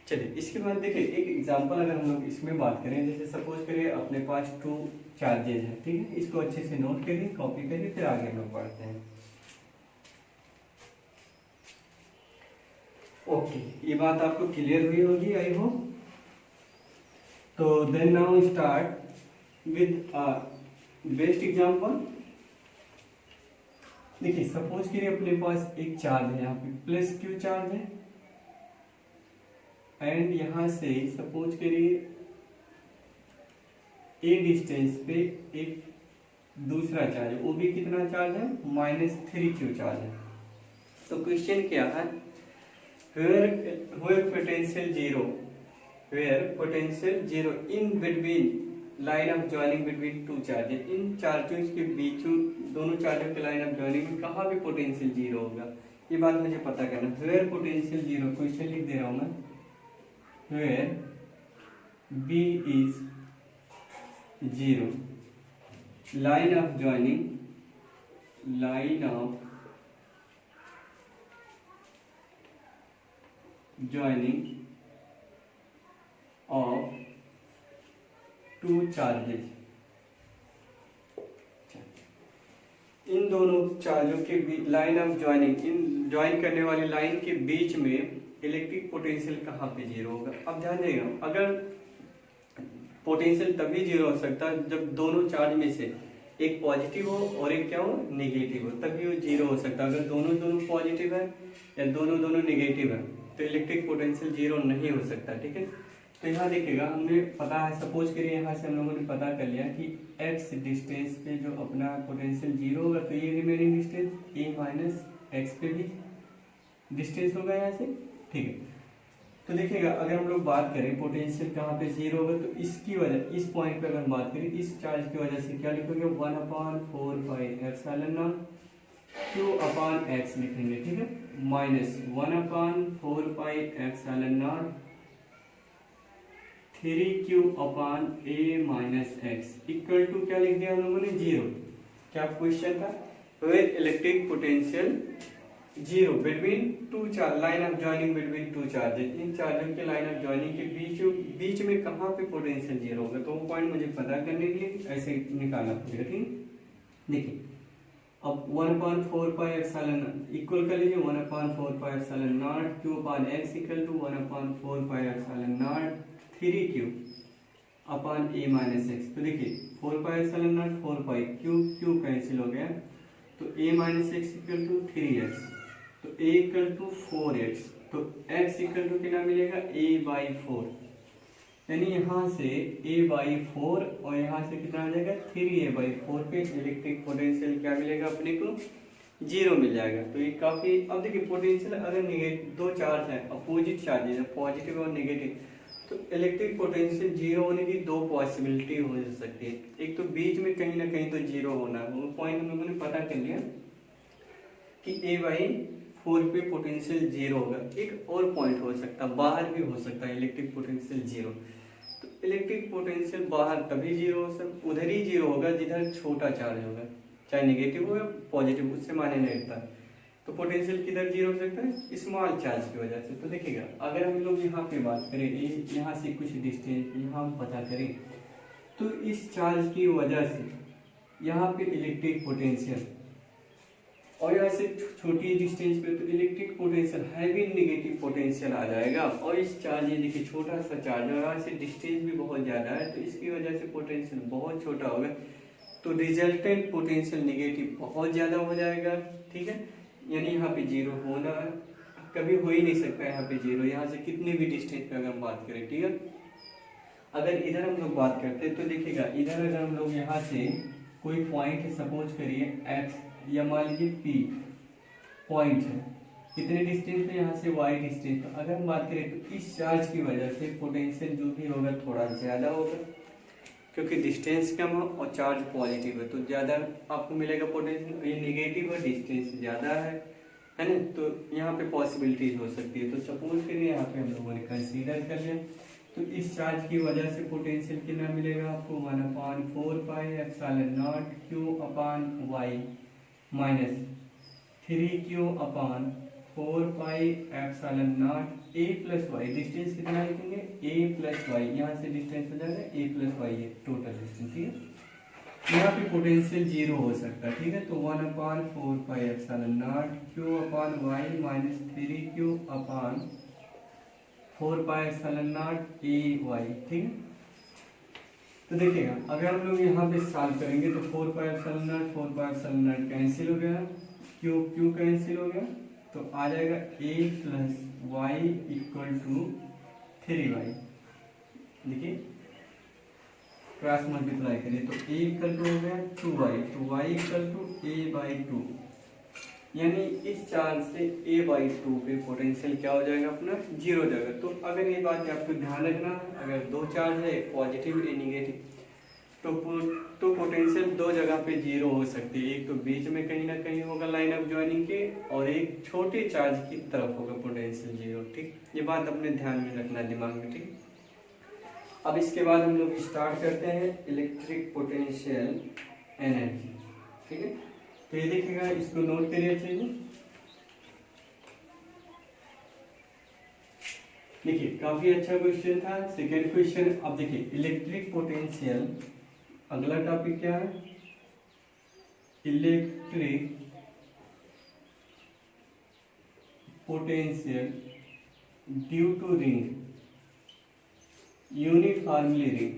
चलिए इसके बाद देखिए एक एग्जांपल अगर हम लोग इसमें बात करें, जैसे सपोज करिए अपने पास 2 चार्जेज है, ठीक है। इसको अच्छे से नोट करिए, कॉपी करिए, फिर आगे हम लोग पढ़ते हैं। ओके, ये बात आपको क्लियर हुई होगी आई होप। तो then now start with best example. देखिए सपोज करिए अपने पास एक चार्ज है, यहाँ पे प्लस क्यू चार्ज है, एंड यहाँ से सपोज करिए ए डिस्टेंस पे एक दूसरा चार्ज, वो भी कितना चार्ज है, -3q चार्ज है। तो क्वेश्चन क्या है, where potential zero in between line of joining between two charges, इन चार्जों के बीच, दोनों चार्जों के लाइन ऑफ जॉइनिंग में कहाँ पे पोटेंशियल जीरो होगा, ये बात मुझे पता करना। where पोटेंशियल जीरो, क्वेश्चन लिख दे रहा हूँ मैं, where b is zero, line of joining of two charges, इन दोनों चार्जों के बीच लाइन ऑफ ज्वाइनिंग, इन ज्वाइन करने वाली लाइन के बीच में इलेक्ट्रिक पोटेंशियल कहाँ पे जीरो होगा। अब ध्यान देगा, अगर पोटेंशियल तभी जीरो हो सकता है जब दोनों चार्ज में से एक पॉजिटिव हो और एक क्या हो, नेगेटिव हो, तभी वो जीरो हो सकता है। अगर दोनों पॉजिटिव है या दोनों नेगेटिव है तो इलेक्ट्रिक पोटेंशियल जीरो नहीं हो सकता, ठीक है। तो यहाँ देखिएगा, हमने पता है, सपोज करिए यहाँ से हम लोगों ने पता कर लिया कि x डिस्टेंस पे जो अपना पोटेंशियल जीरो होगा, तो ये remaining distance a minus x पे भी डिस्टेंस होगा यहाँ से, ठीक है। तो देखिएगा, अगर हम लोग बात करें पोटेंशियल कहाँ पे जीरो होगा, तो इसकी वजह, इस पॉइंट पे अगर हम बात करें, इस चार्ज की वजह से क्या लिखोगे, 1/4πε q अपॉन x लिखेंगे, ठीक है, minus 1/4πε0 3q upon a minus x equal to क्या लिख दिया हम लोगों ने, जीरो। क्या क्वेश्चन था, where electric potential zero between two charge, line of joining between two charges, इन चार्जों के लाइन ऑफ जॉइनिंग के बीच में कहाँ पे पोटेंशियल जीरो होगा। तो वो पॉइंट मुझे पता करने के लिए ऐसे निकालना पड़ेगा, ठीक। देखिए अब 1/4πε इक्वल कर लीजिए, 1/4πε0 q upon x equal to 1/4πε0 3q upon a minus x. तो देखिए 4πε0 4π, q कैंसिल हो गया, तो a minus x equal to 3x, तो a इक्वल टू 4x, तो x इक्वल टू कितना मिलेगा, a/4, यानी यहाँ से a/4 और यहाँ से कितना आ जाएगा 3a/4 पे इलेक्ट्रिक पोटेंशियल क्या मिलेगा अपने को, जीरो मिल जाएगा। तो ये काफी, अब देखिए पोटेंशियल अगर नेगेटिव, दो चार्ज है अपोजिट चार्जेस है, पॉजिटिव और नेगेटिव, तो इलेक्ट्रिक पोटेंशियल जीरो होने की दो पॉसिबिलिटी हो सकती है। एक तो बीच में कहीं ना कहीं तो जीरो होना है, वो पॉइंट हम लोगों ने पता कर लिया कि a/4 पे पोटेंशियल जीरो होगा। एक और पॉइंट हो सकता है, बाहर भी हो सकता है इलेक्ट्रिक पोटेंशियल जीरो। तो इलेक्ट्रिक पोटेंशियल बाहर तभी जीरो हो सकता, उधर ही जीरो होगा जिधर छोटा चार्ज होगा, चाहे नेगेटिव हो या पॉजिटिव, उससे माने नहीं लगता। तो पोटेंशियल किधर जीरो हो सकता है, स्मॉल चार्ज की वजह से। तो देखिएगा, अगर हम लोग यहाँ पे बात करें, यहाँ से कुछ डिस्टेंस यहाँ हम पता करें, तो इस चार्ज की वजह से यहाँ पे इलेक्ट्रिक पोटेंशियल, और यहाँ से छोटी डिस्टेंस पे तो electric potential heavy negative potential आ जाएगा। और इस चार्ज, ये देखिए छोटा सा चार्ज है, यहाँ से डिस्टेंस भी बहुत ज़्यादा है, तो इसकी वजह से पोटेंशियल बहुत छोटा होगा, तो रिजल्टेंट पोटेंशियल नेगेटिव बहुत ज़्यादा हो जाएगा, ठीक है। यानी यहाँ पे जीरो होना कभी हो ही नहीं सकता, यहाँ पे जीरो, यहाँ से कितने भी डिस्टेंस पे अगर हम बात करें, ठीक है। अगर इधर हम लोग बात करते हैं तो देखिएगा, इधर अगर हम लोग यहाँ से कोई पॉइंट सपोज करिए x, या मान लीजिए p पॉइंट है, कितने डिस्टेंस पे, यहाँ से y डिस्टेंस पे अगर हम बात करें, तो इस चार्ज की वजह से पोटेंशियल जो भी होगा थोड़ा ज़्यादा होगा, क्योंकि डिस्टेंस कम है और चार्ज पॉजिटिव है, तो ज़्यादा आपको मिलेगा पोटेंशियल। ये नेगेटिव है, डिस्टेंस ज़्यादा है ना, तो यहाँ पे पॉसिबिलिटीज हो सकती है। तो सपोज करिए यहाँ पे हम लोगों ने कंसीडर कर लिया, तो इस चार्ज की वजह से पोटेंशियल कितना मिलेगा आपको, 1/4πε0 q upon y minus 3q upon 4πε0 a plus y, distance कितना लिखेंगे, a प्लस वाई, यहाँ से डिस्टेंस हो जाएगा a प्लस वाई, ये टोटल डिस्टेंस, ठीक है। यहाँ पे पोटेंशियल जीरो हो सकता है, ठीक है। तो 1/4πε0 q upon y minus 3q upon 4πε0 a y, ठीक है। तो देखिएगा, अगर हम लोग यहाँ पे सॉल्व करेंगे तो 4πε0 कैंसिल हो गया, q कैंसिल हो गया, तो आ जाएगा a plus y equal to 3y, देखिए क्रॉस मल्टीप्लाई करिए तो a इक्वल टू हो गया 2y, तो y इक्वल टू a/2, यानी इस चार्ज से a/2 पे पोटेंशियल क्या हो जाएगा अपना, जीरो हो जाएगा। तो अगर ये बात आपको ध्यान रखना, अगर दो चार्ज है, एक पॉजिटिव एक निगेटिव, तो पोटेंशियल दो जगह पे जीरो हो सकती है। एक तो बीच में कहीं ना कहीं होगा लाइन ऑफ ज्वाइनिंग के, और एक छोटे चार्ज की तरफ होगा पोटेंशियल जीरो। ठीक, ये बात अपने ध्यान में रखना दिमाग में। ठीक, अब इसके बाद हम लोग स्टार्ट करते हैं इलेक्ट्रिक पोटेंशियल एनर्जी। ठीक है, तो ये देखिएगा, इसको नोट करिए अच्छे से। देखिए काफी अच्छा क्वेश्चन था। सेकेंड क्वेश्चन, अब देखिए इलेक्ट्रिक पोटेंशियल, अगला टॉपिक क्या है, electric potential due to ring, uniformly ring,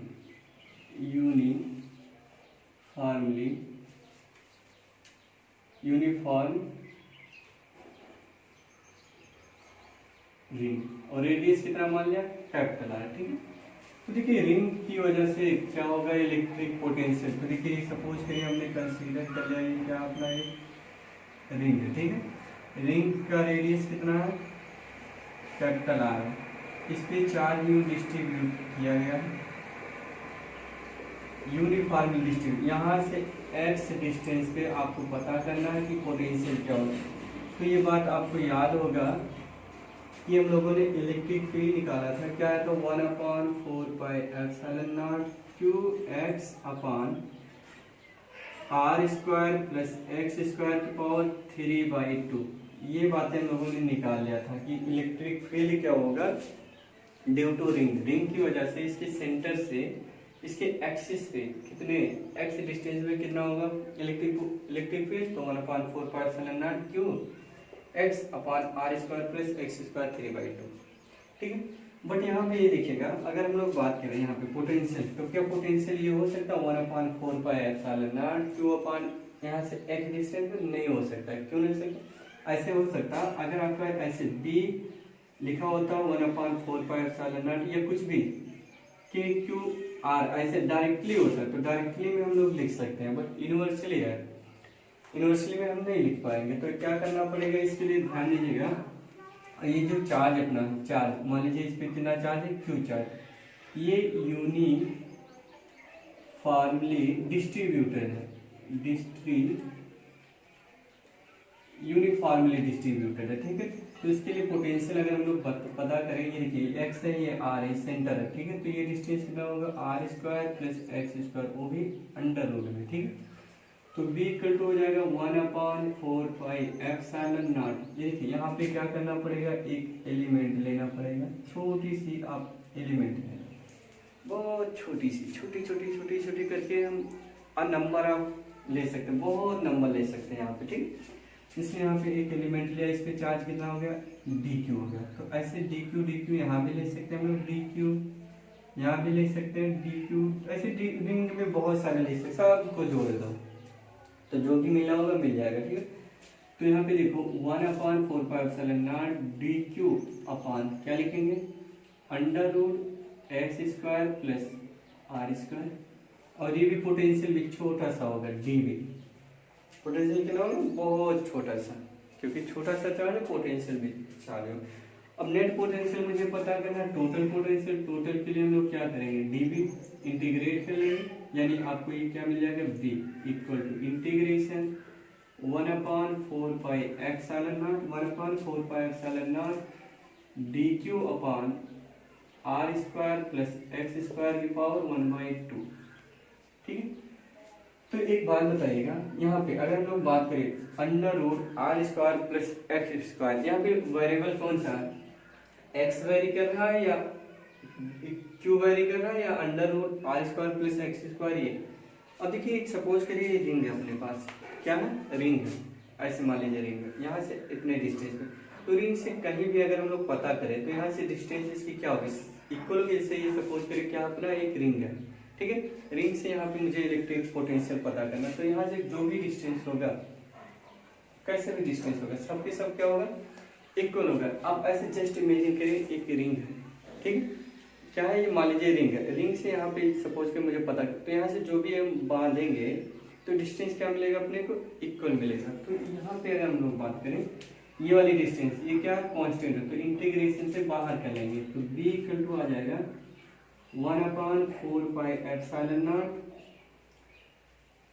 uniform ring, और रेडियस कितना मान लिया, कैपिटल आर। ठीक है, तो देखिए रिंग की वजह से क्या होगा, इलेक्ट्रिक पोटेंशियल। तो देखिए सपोज करिए हमने कंसीडर कर लिया ये क्या अपना एक रिंग है। ठीक है, रिंग का रेडियस कितना है, कैपिटल आर है। इस पे चार्ज यू डिस्ट्रीब्यूट किया गया, यूनिफॉर्मली डिस्ट्रीब्यूट। यहाँ से एक्स डिस्टेंस पे आपको पता करना है कि पोटेंशियल क्या होगा। तो ये बात आपको याद होगा कि हम लोगों ने इलेक्ट्रिक फील्ड निकाला था, क्या है, तो 1/4πε0 qx अपान r square plus x square की पावर 3/2। ये बातें हम लोगों ने निकाल लिया था कि इलेक्ट्रिक फील्ड क्या होगा ड्यू टू रिंग। रिंग की वजह से इसके सेंटर से इसके एक्सिस पे कितने एक्स डिस्टेंस पे कितना होगा इलेक्ट्रिक फील्ड, तो 1/4πε0 q x अपान r square plus x square 3/2। ठीक है, बट यहाँ पे ये देखिएगा, अगर हम लोग बात करें यहाँ पे पोटेंशियल, तो क्या पोटेंशियल ये हो सकता है 1/4πε0 q अपान यहाँ से x डिस्टेंस पे, नहीं हो सकता। क्यों नहीं सकता, ऐसे हो सकता अगर आपका ऐसे b लिखा होता 1/4πε0 या कुछ भी k q r, ऐसे डायरेक्टली होता है तो डायरेक्टली में हम लोग लिख सकते हैं, बट यूनिवर्सली है, यूनिवर्सली में हम नहीं लिख पाएंगे। तो क्या करना पड़ेगा, इसके लिए ध्यान दीजिएगा, ये जो चार्ज अपना चार्ज, मान लीजिए इस पे कितना चार्ज है, क्यू चार्ज, ये यूनिफॉर्मली डिस्ट्रीब्यूटेड है, यूनिफॉर्मली डिस्ट्रीब्यूटेड है। ठीक है, तो इसके लिए पोटेंशियल अगर हम लोग पता करेंगे, देखिए एक्स है, ये आर है, सेंटर है। ठीक है, तो ये डिस्टेंस कितना होगा, R square plus x square, वो भी अंडर रूट में। ठीक है, तो b इक्वल टू हो जाएगा 1/4πε0। ये देखिए यहाँ पे क्या करना पड़ेगा, एक एलिमेंट लेना पड़ेगा, छोटी सी आप एलिमेंट है, बहुत छोटी सी, छोटी करके हम नंबर आप ले सकते हैं, बहुत नंबर ले सकते हैं यहाँ पे। ठीक, इसलिए यहाँ पे एक एलिमेंट लिया, इस पे चार्ज कितना हो गया, dq हो गया। तो ऐसे dq यहाँ भी ले सकते हैं हम लोग, dq यहाँ भी ले सकते हैं, dq ऐसे रिंग में बहुत सारे ले सकते हैं, सबको जोड़ दो तो जो भी मिला होगा मिल जाएगा। ठीक है, तो यहाँ पे देखो 1/4πε0 dq अपान क्या लिखेंगे, under root x square plus R square, और ये भी पोटेंशियल भी छोटा सा होगा, dv पोटेंशियल कितना होगा, बहुत छोटा सा, क्योंकि छोटा सा चार्ज है, पोटेंशियल भी चार्ज है। अब नेट पोटेंशियल मुझे पता करना है, टोटल पोटेंशियल, टोटल के लिए हम लोग क्या करेंगे, dv इंटीग्रेट कर लेंगे, यानी आपको ये क्या मिल जाएगा, v equal to integration 1/4πε0 dq upon r square plus x square की पावर 1/2। ठीक है, तो एक बात बताइएगा, यहाँ पे अगर हम लोग बात करें under root R square plus x square, यहाँ पे वेरिएबल कौन सा है, एक्स वेरी कर रहा है या क्यू वेरी कर रहा है या under root R square plus x square ये। अब देखिए सपोज करिए ये रिंग है अपने पास, क्या है, रिंग है, ऐसे मान लीजिए रिंग है, यहाँ से इतने डिस्टेंस पे, तो रिंग से कहीं भी अगर हम लोग पता करें तो यहाँ से डिस्टेंस इसकी क्या होगी, इक्वल होगी। जैसे ये सपोज करिए क्या अपना एक रिंग है, ठीक है, रिंग से यहाँ पे मुझे इलेक्ट्रिक पोटेंशियल पता करना, तो यहाँ से जो भी डिस्टेंस होगा, कैसे भी डिस्टेंस होगा, सबके सब क्या होगा, इक्वल होगा। अब ऐसे जस्ट इमेजिन करिए एक रिंग है, ठीक है। क्या है ये, मान लीजिए रिंग है, रिंग से यहाँ पे सपोज के मुझे पता, तो यहाँ से जो भी हम बांधेंगे तो डिस्टेंस क्या मिलेगा अपने को, इक्वल मिलेगा। तो यहाँ पे अगर हम लोग बात करें ये वाली डिस्टेंस, ये क्या कांस्टेंट है, तो इंटीग्रेशन से बाहर कर लेंगे, तो b इक्वल टू आ जाएगा 1/4 pi epsilon not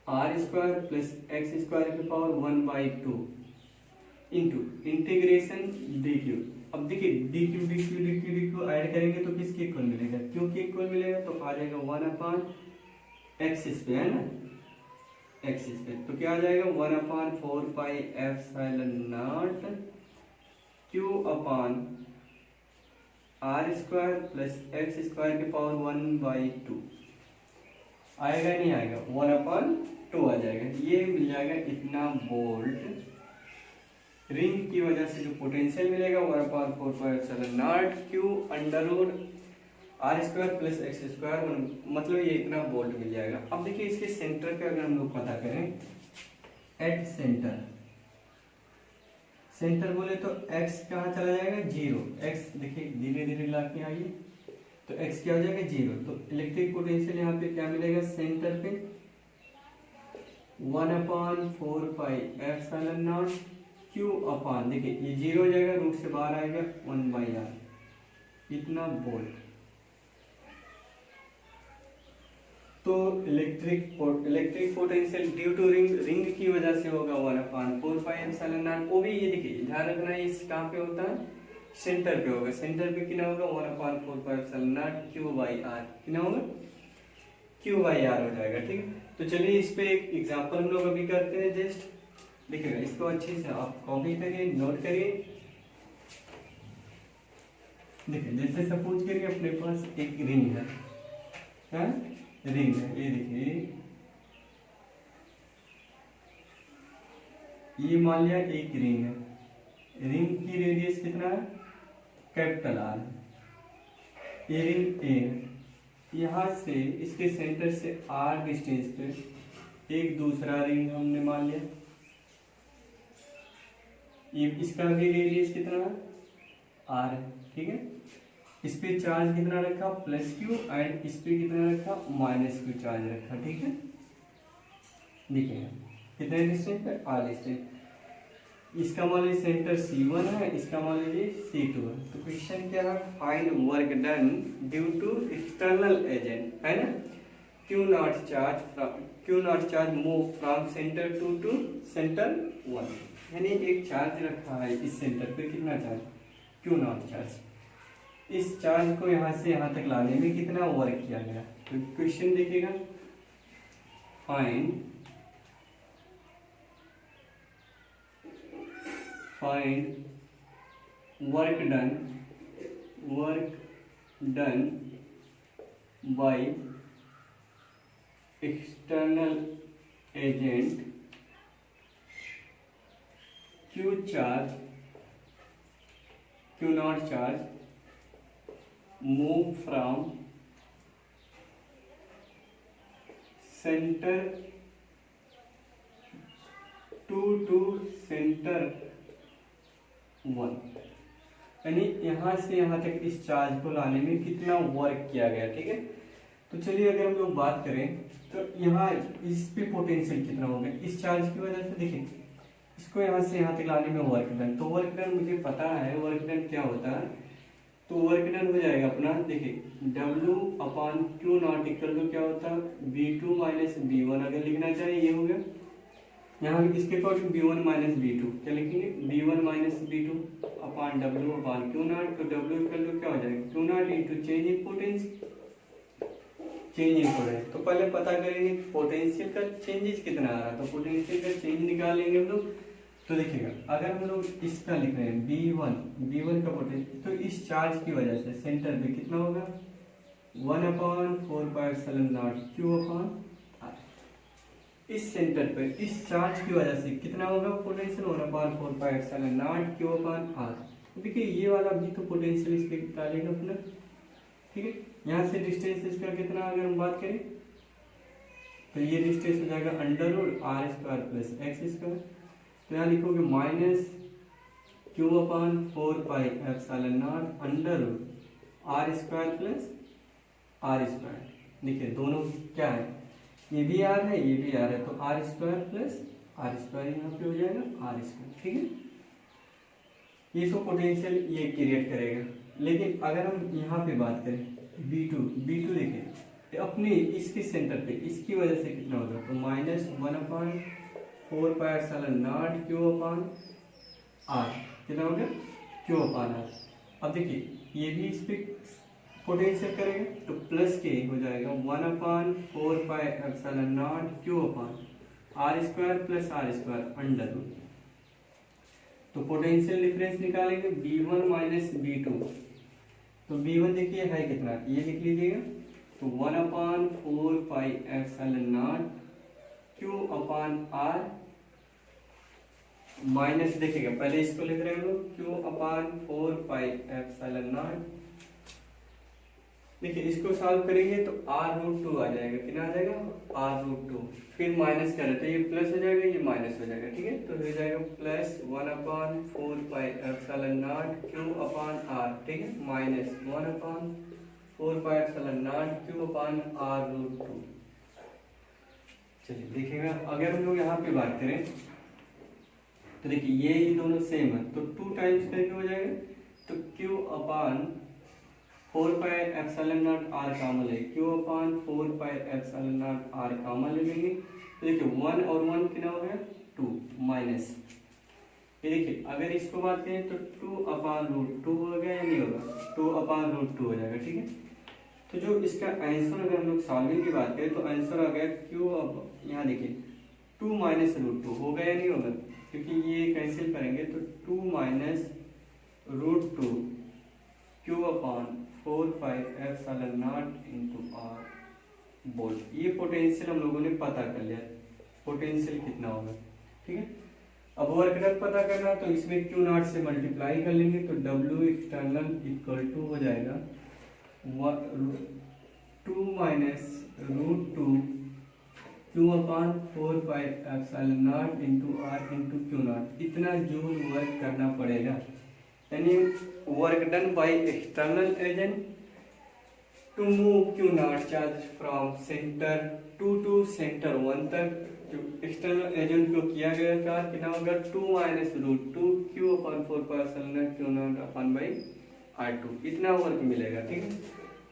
r square plus x square की पावर 1/2 इंटू इंटीग्रेशन dq। अब देखिए dq ऐड करेंगे तो किसके इक्वल मिलेगा, q के इक्वल मिलेगा, तो आ जाएगा 1/x स्क्वायर है ना, x स्क्वायर, तो क्या आ जाएगा 1/4 पाई एप्सिलॉन नॉट q अपान r square plus x square की पावर 1/2 आएगा, नहीं आएगा, 1/2 आ जाएगा। ये मिल जाएगा इतना वोल्ट रिंग की वजह से जो पोटेंशियल मिलेगा 1/4 pi epsilon naught q under root r square plus x square, मतलब ये इतना वोल्ट मिल जाएगा। अब देखिए इसके सेंटर पे अगर हम लोग पता करें, एट सेंटर, सेंटर बोले तो x कहाँ चला जाएगा, 0, x देखिए धीरे धीरे लाके आइए, तो x क्या हो जाएगा 0, तो इलेक्ट्रिक पोटेंशियल यहाँ पे क्या मिलेगा सेंटर पे 1/4 पाई एप्सिलॉन नॉट q अपान, देखिए ये 0 हो जाएगा, रूट से बाहर आएगा 1/r, इतना वोल्ट। तो electric potential due to ring की वजह से होगा 1/4 पाई एप्सिलॉन नॉट। वो भी ये देखिए ध्यान रखना है, इस कहाँ पे होता है, सेंटर पे होगा, सेंटर पे कितना होगा 1/4 पाई एप्सिलॉन नॉट q/r, कितना होगा q/r हो जाएगा, ठीक है। तो चलिए इस पे एक एग्जांपल हम लोग अभी करते हैं, जस्ट देखिएगा, इसको अच्छे से आप कॉपी करिए, नोट करिए। देखिए जैसे सपोज करिए अपने पास एक रिंग है, रिंग है, ये देखिए, ये मान लिया एक रिंग है, रिंग की रेडियस कितना है, कैपिटल R, ये रिंग ए है, यहाँ से इसके सेंटर से R डिस्टेंस पे एक दूसरा रिंग हमने मान लिया, ये इसका भी रेडियस कितना है R है, ठीक है। इस पे चार्ज कितना रखा, प्लस q, एंड इस पे कितना रखा, माइनस q चार्ज रखा, ठीक है। देखिए कितने डिस्टेंस पे, R डिस्टेंस, इसका मान लीजिए सेंटर C1 है, इसका मान लीजिए C2 है। तो क्वेश्चन क्या है, find work done due to external agent, है ना, Q naught charge move from centre to centre 1, यानी एक चार्ज रखा है इस सेंटर पे, कितना चार्ज, Q नॉट चार्ज, इस चार्ज को यहाँ से यहाँ तक लाने में कितना वर्क किया गया। तो क्वेश्चन देखिएगा, find work done by external agent Q naught charge move from centre to centre 1, यानी यहाँ से यहाँ तक इस चार्ज को लाने में कितना वर्क किया गया, ठीक है। तो चलिए अगर हम लोग बात करें तो यहाँ इस पे पोटेंशियल कितना होगा, इस चार्ज की वजह से, देखिए इसको यहाँ से यहाँ तक लाने में वर्क डन, तो वर्क डन मुझे पता है, वर्क डन क्या होता है, तो वर्क डन हो जाएगा अपना, देखिए W/Q नॉट इक्वल टू क्या होता है, V2 माइनस V1, अगर लिखना चाहिए ये हो गया, यहाँ इसके अकॉर्डिंग V1 माइनस V2, क्या लिखेंगे, V1 minus V2 upon W/Q not, तो W इक्वल टू क्या हो जाएगा, Q not into change in potential, तो पहले पता करेंगे पोटेंशियल का चेंजेस कितना आ रहा है, तो पोटेंशियल का चेंज निकालेंगे हम लोग। तो देखिएगा अगर हम लोग इसका लिख रहे हैं V1 का पोटेंशियल, तो इस चार्ज की वजह से सेंटर पे कितना होगा 1/4 पाई एप्सिलॉन नॉट Q/R, इस सेंटर पे इस चार्ज की वजह से कितना होगा potential 1/4 pi epsilon not Q/R। देखिए ये वाला भी तो पोटेंशियल इसके निकालेगा अपना, ठीक है। यहाँ से डिस्टेंस इसका कितना अगर हम बात करें तो ये डिस्टेंस हो जाएगा under root R² plus x², तो यहाँ लिखोगे minus Q/4 pi epsilon naught under root R square plus R square. देखिए दोनों क्या है, ये भी आर है ये भी आर है, तो R square plus R square यहाँ पे हो जाएगा आर स्क्वायर। ठीक है, ये तो पोटेंशियल ये क्रिएट करेगा। लेकिन अगर हम यहाँ पे बात करें B2 देखिए अपने इसके सेंटर पे इसकी वजह से कितना होगा, तो -1/4πε0 Q/r कितना होगा Q/r। अब देखिए ये भी इस पे पोटेंशियल करेगा तो प्लस के हो जाएगा 1/4πε0 Q/r² plus r² under root. तो पोटेंशियल डिफरेंस निकालेंगे B1 माइनस B2। तो B1 देखिए है कितना, ये लिख लीजिएगा, तो 1/4πε0 Q/r माइनस देखिएगा पहले इसको लिख रहे हैं हम लोग Q/4πε0। देखिए इसको सॉल्व करेंगे तो r√2 आ जाएगा, कितना आ जाएगा r√2, फिर माइनस करें तो ये प्लस हो जाएगा ये माइनस हो जाएगा। ठीक है, तो हो जाएगा प्लस 1/4πε0 Q/r। ठीक है, माइनस 1/4πε0 Q/r√2। चलिए देखिएगा अगर हम लोग यहाँ पे बात करें तो देखिए ये दोनों सेम है, तो 2 टाइम्स करके हो जाएगा, तो Q/4πε0 r कॉमन है, Q/4πε0 r कॉमन ले लेंगे तो देखिए 1 और 1 कितना हो गया 2 माइनस, ये देखिए अगर इसको बात करें तो 2/√2 हो गया या नहीं होगा, 2/√2 हो जाएगा। ठीक है, तो जो इसका आंसर अगर हम लोग सॉल्विंग की बात करें तो आंसर आ गया Q, अब यहाँ देखिए 2 - √2 होगा या नहीं होगा, क्योंकि ये कैंसिल करेंगे तो 2 - √2 Q/4πε0 r वोल्ट। ये पोटेंशियल हम लोगों ने पता कर लिया, पोटेंशियल कितना होगा। ठीक है, अब वर्क डन पता करना तो इसमें Q0 से मल्टीप्लाई कर लेंगे तो W एक्सटर्नल इक्वल टू हो जाएगा 2 - √2 Q/4πε0 r Q0। इतना जूल वर्क करना पड़ेगा, यानी work done by external agent to move Q0 charge from centre 2 to centre 1 तक। जो एक्सटर्नल एजेंट को किया गया चार्ज कितना होगा 2 - √2 Q/4πε0 Q0/r2, इतना वर्क मिलेगा। ठीक है,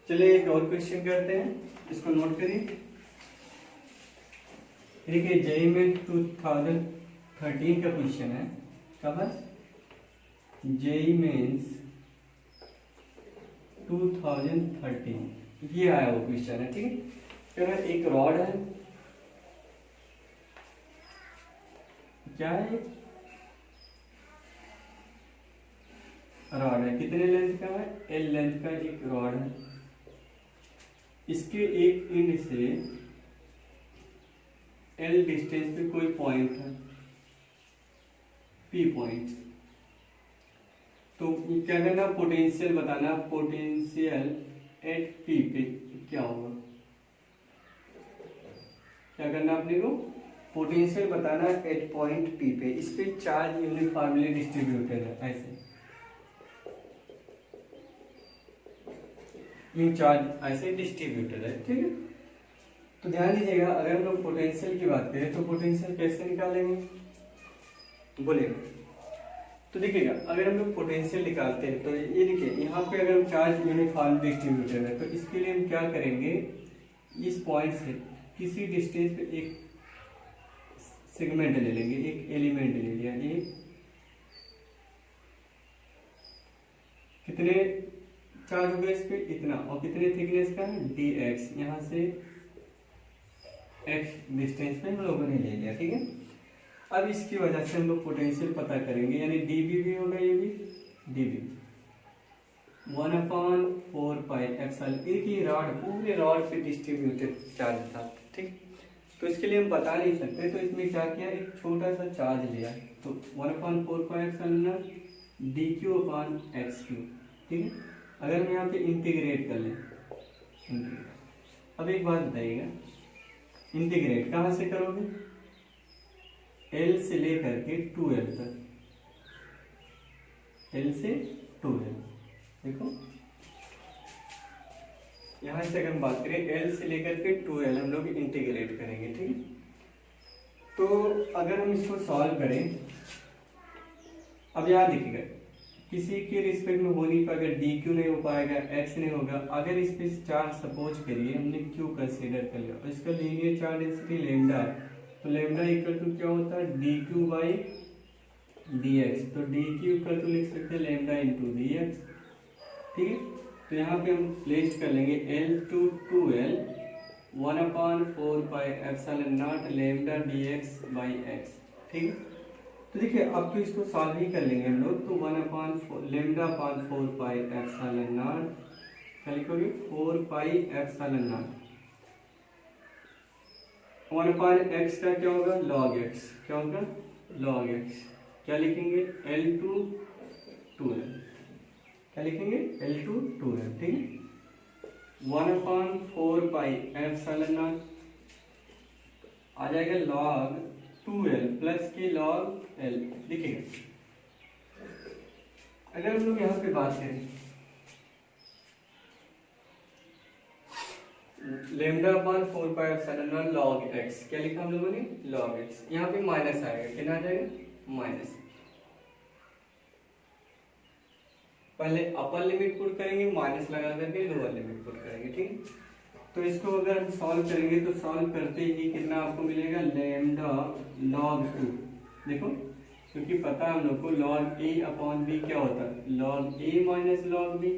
चलिए एक और क्वेश्चन करते हैं, इसको नोट करिए। देखिए जेईई में 2013 का क्वेश्चन है, कब है जेईई मेंस 2013, ये आया वो क्वेश्चन है। ठीक है, कह रहा है एक रॉड है, क्या है रॉड है, कितने लेंथ का है L लेंथ का एक रॉड है, इसके एक एंड से L डिस्टेंस पे कोई पॉइंट है P पॉइंट, तो क्या करना पोटेंशियल बताना, पोटेंशियल एट P पे क्या होगा, क्या करना अपने को पोटेंशियल बताना एट पॉइंट P पे। इस पे चार्ज यूनिफॉर्मली डिस्ट्रीब्यूटेड है, ऐसे ये चार्ज ऐसे डिस्ट्रीब्यूटेड है। ठीक है, तो ध्यान दीजिएगा अगर हम लोग पोटेंशियल की बात करें तो पोटेंशियल कैसे निकालेंगे बोलेगा, तो देखिएगा अगर हम लोग पोटेंशियल निकालते हैं तो ये देखिए यहाँ पे अगर चार्ज यूनिफॉर्म डिस्ट्रीब्यूटेड है तो इसके लिए हम क्या करेंगे, इस पॉइंट से किसी डिस्टेंस पे एक सेगमेंट ले लेंगे, एक एलिमेंट ले लिया, एक कितने चार्ज हो गया इस पे इतना, और कितने थिकनेस का है dx, यहाँ से x डिस्टेंस पे हम लोगों ने ले लिया। ठीक है, अब इसकी वजह से हम लोग पोटेंशियल पता करेंगे, यानी dv भी होगा, ये भी dv 1/4πε, एक ही रॉड पूरे रॉड पे डिस्ट्रीब्यूटेड चार्ज था। ठीक, तो इसके लिए हम बता नहीं सकते, तो इसमें क्या किया एक छोटा सा चार्ज लिया, तो 1/4πε dq/x3। ठीक है, अगर हम यहाँ पे इंटीग्रेट कर लें, अब एक बात बताइएगा इंटीग्रेट कहाँ से करोगे, L से लेकर के 2L तक, L से 2L, देखो यहाँ से अगर हम बात करें एल से लेकर के 2l हम लोग इंटीग्रेट करेंगे, ठीक है। तो अगर हम इसको सॉल्व करें, अब यहाँ देखिएगा किसी के रिस्पेक्ट में हो नहीं पाएगा, डी क्यू नहीं हो पाएगा, एक्स नहीं होगा। अगर इस पे चार्ज सपोज करिए हमने क्यू कंसीडर कर लिया और इसका लीनियर चार्ज डेंसिटी लेमडा है, तो लेमडा इक्वल टू क्या होता है D Q by D x. तो डी क्यू इक्वल टू लिख सकते हैं लेमडा इंटू डी एक्स, ठीक है। तो यहाँ पे हम प्लेस कर लेंगे L two to L 1/4 pi epsilon naught lambda d x by x, ठीक है। तो देखिए अब तो इसको सॉल्व ही कर लेंगे हम लोग। तो 1/4 lambda upon 4 pi epsilon not, क्या लिखोगे 4 पाई एप्सिलॉन नॉट 1/x का क्या होगा log x, क्या होगा log x। क्या लिखेंगे L टू 2l, क्या लिखेंगे L टू 2l, ठीक है। 1/4 पाई एप्सिलॉन नॉट आ जाएगा log 2l प्लस के log l, लिखेंगे। अगर हम लोग यहाँ पे बात करें lambda upon 4 pi epsilon not log x, क्या लिखा हम लोगों ने log x। यहाँ पे माइनस आएगा, कितना आ जाएगा माइनस। पहले अपर लिमिट पुट करेंगे, माइनस लगा करके लोअर लिमिट पुट करेंगे, ठीक। तो इसको अगर हम सॉल्व करेंगे तो सॉल्व करते ही कितना आपको मिलेगा लेमडा log 2। देखो क्योंकि पता है हम लोग को log a अपॉन b क्या होता है log a minus log b।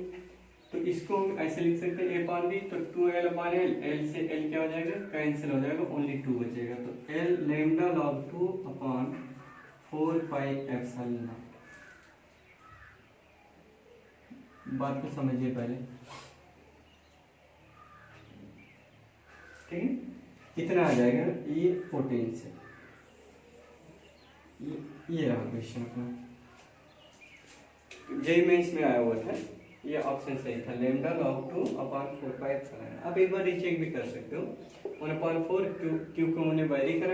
तो इसको हम ऐसे लिख सकते हैं a अपॉन b, तो 2l अपॉन l, l से l क्या हो जाएगा कैंसिल हो जाएगा, ओनली 2 बचेगा। तो l lambda log 2 upon 4 pi epsilon not. बात को समझिए पहले, ठीक है। इतना आ जाएगा ये पोटेंशियल। ये रहा क्वेश्चन अपना, जेईई मेंस में आया हुआ था, ये ऑप्शन सही था lambda log 2 upon 4 pi epsilon. अब एक बार रीचेक भी कर सकते हो 1/4 क्यू को हमने वेरी करा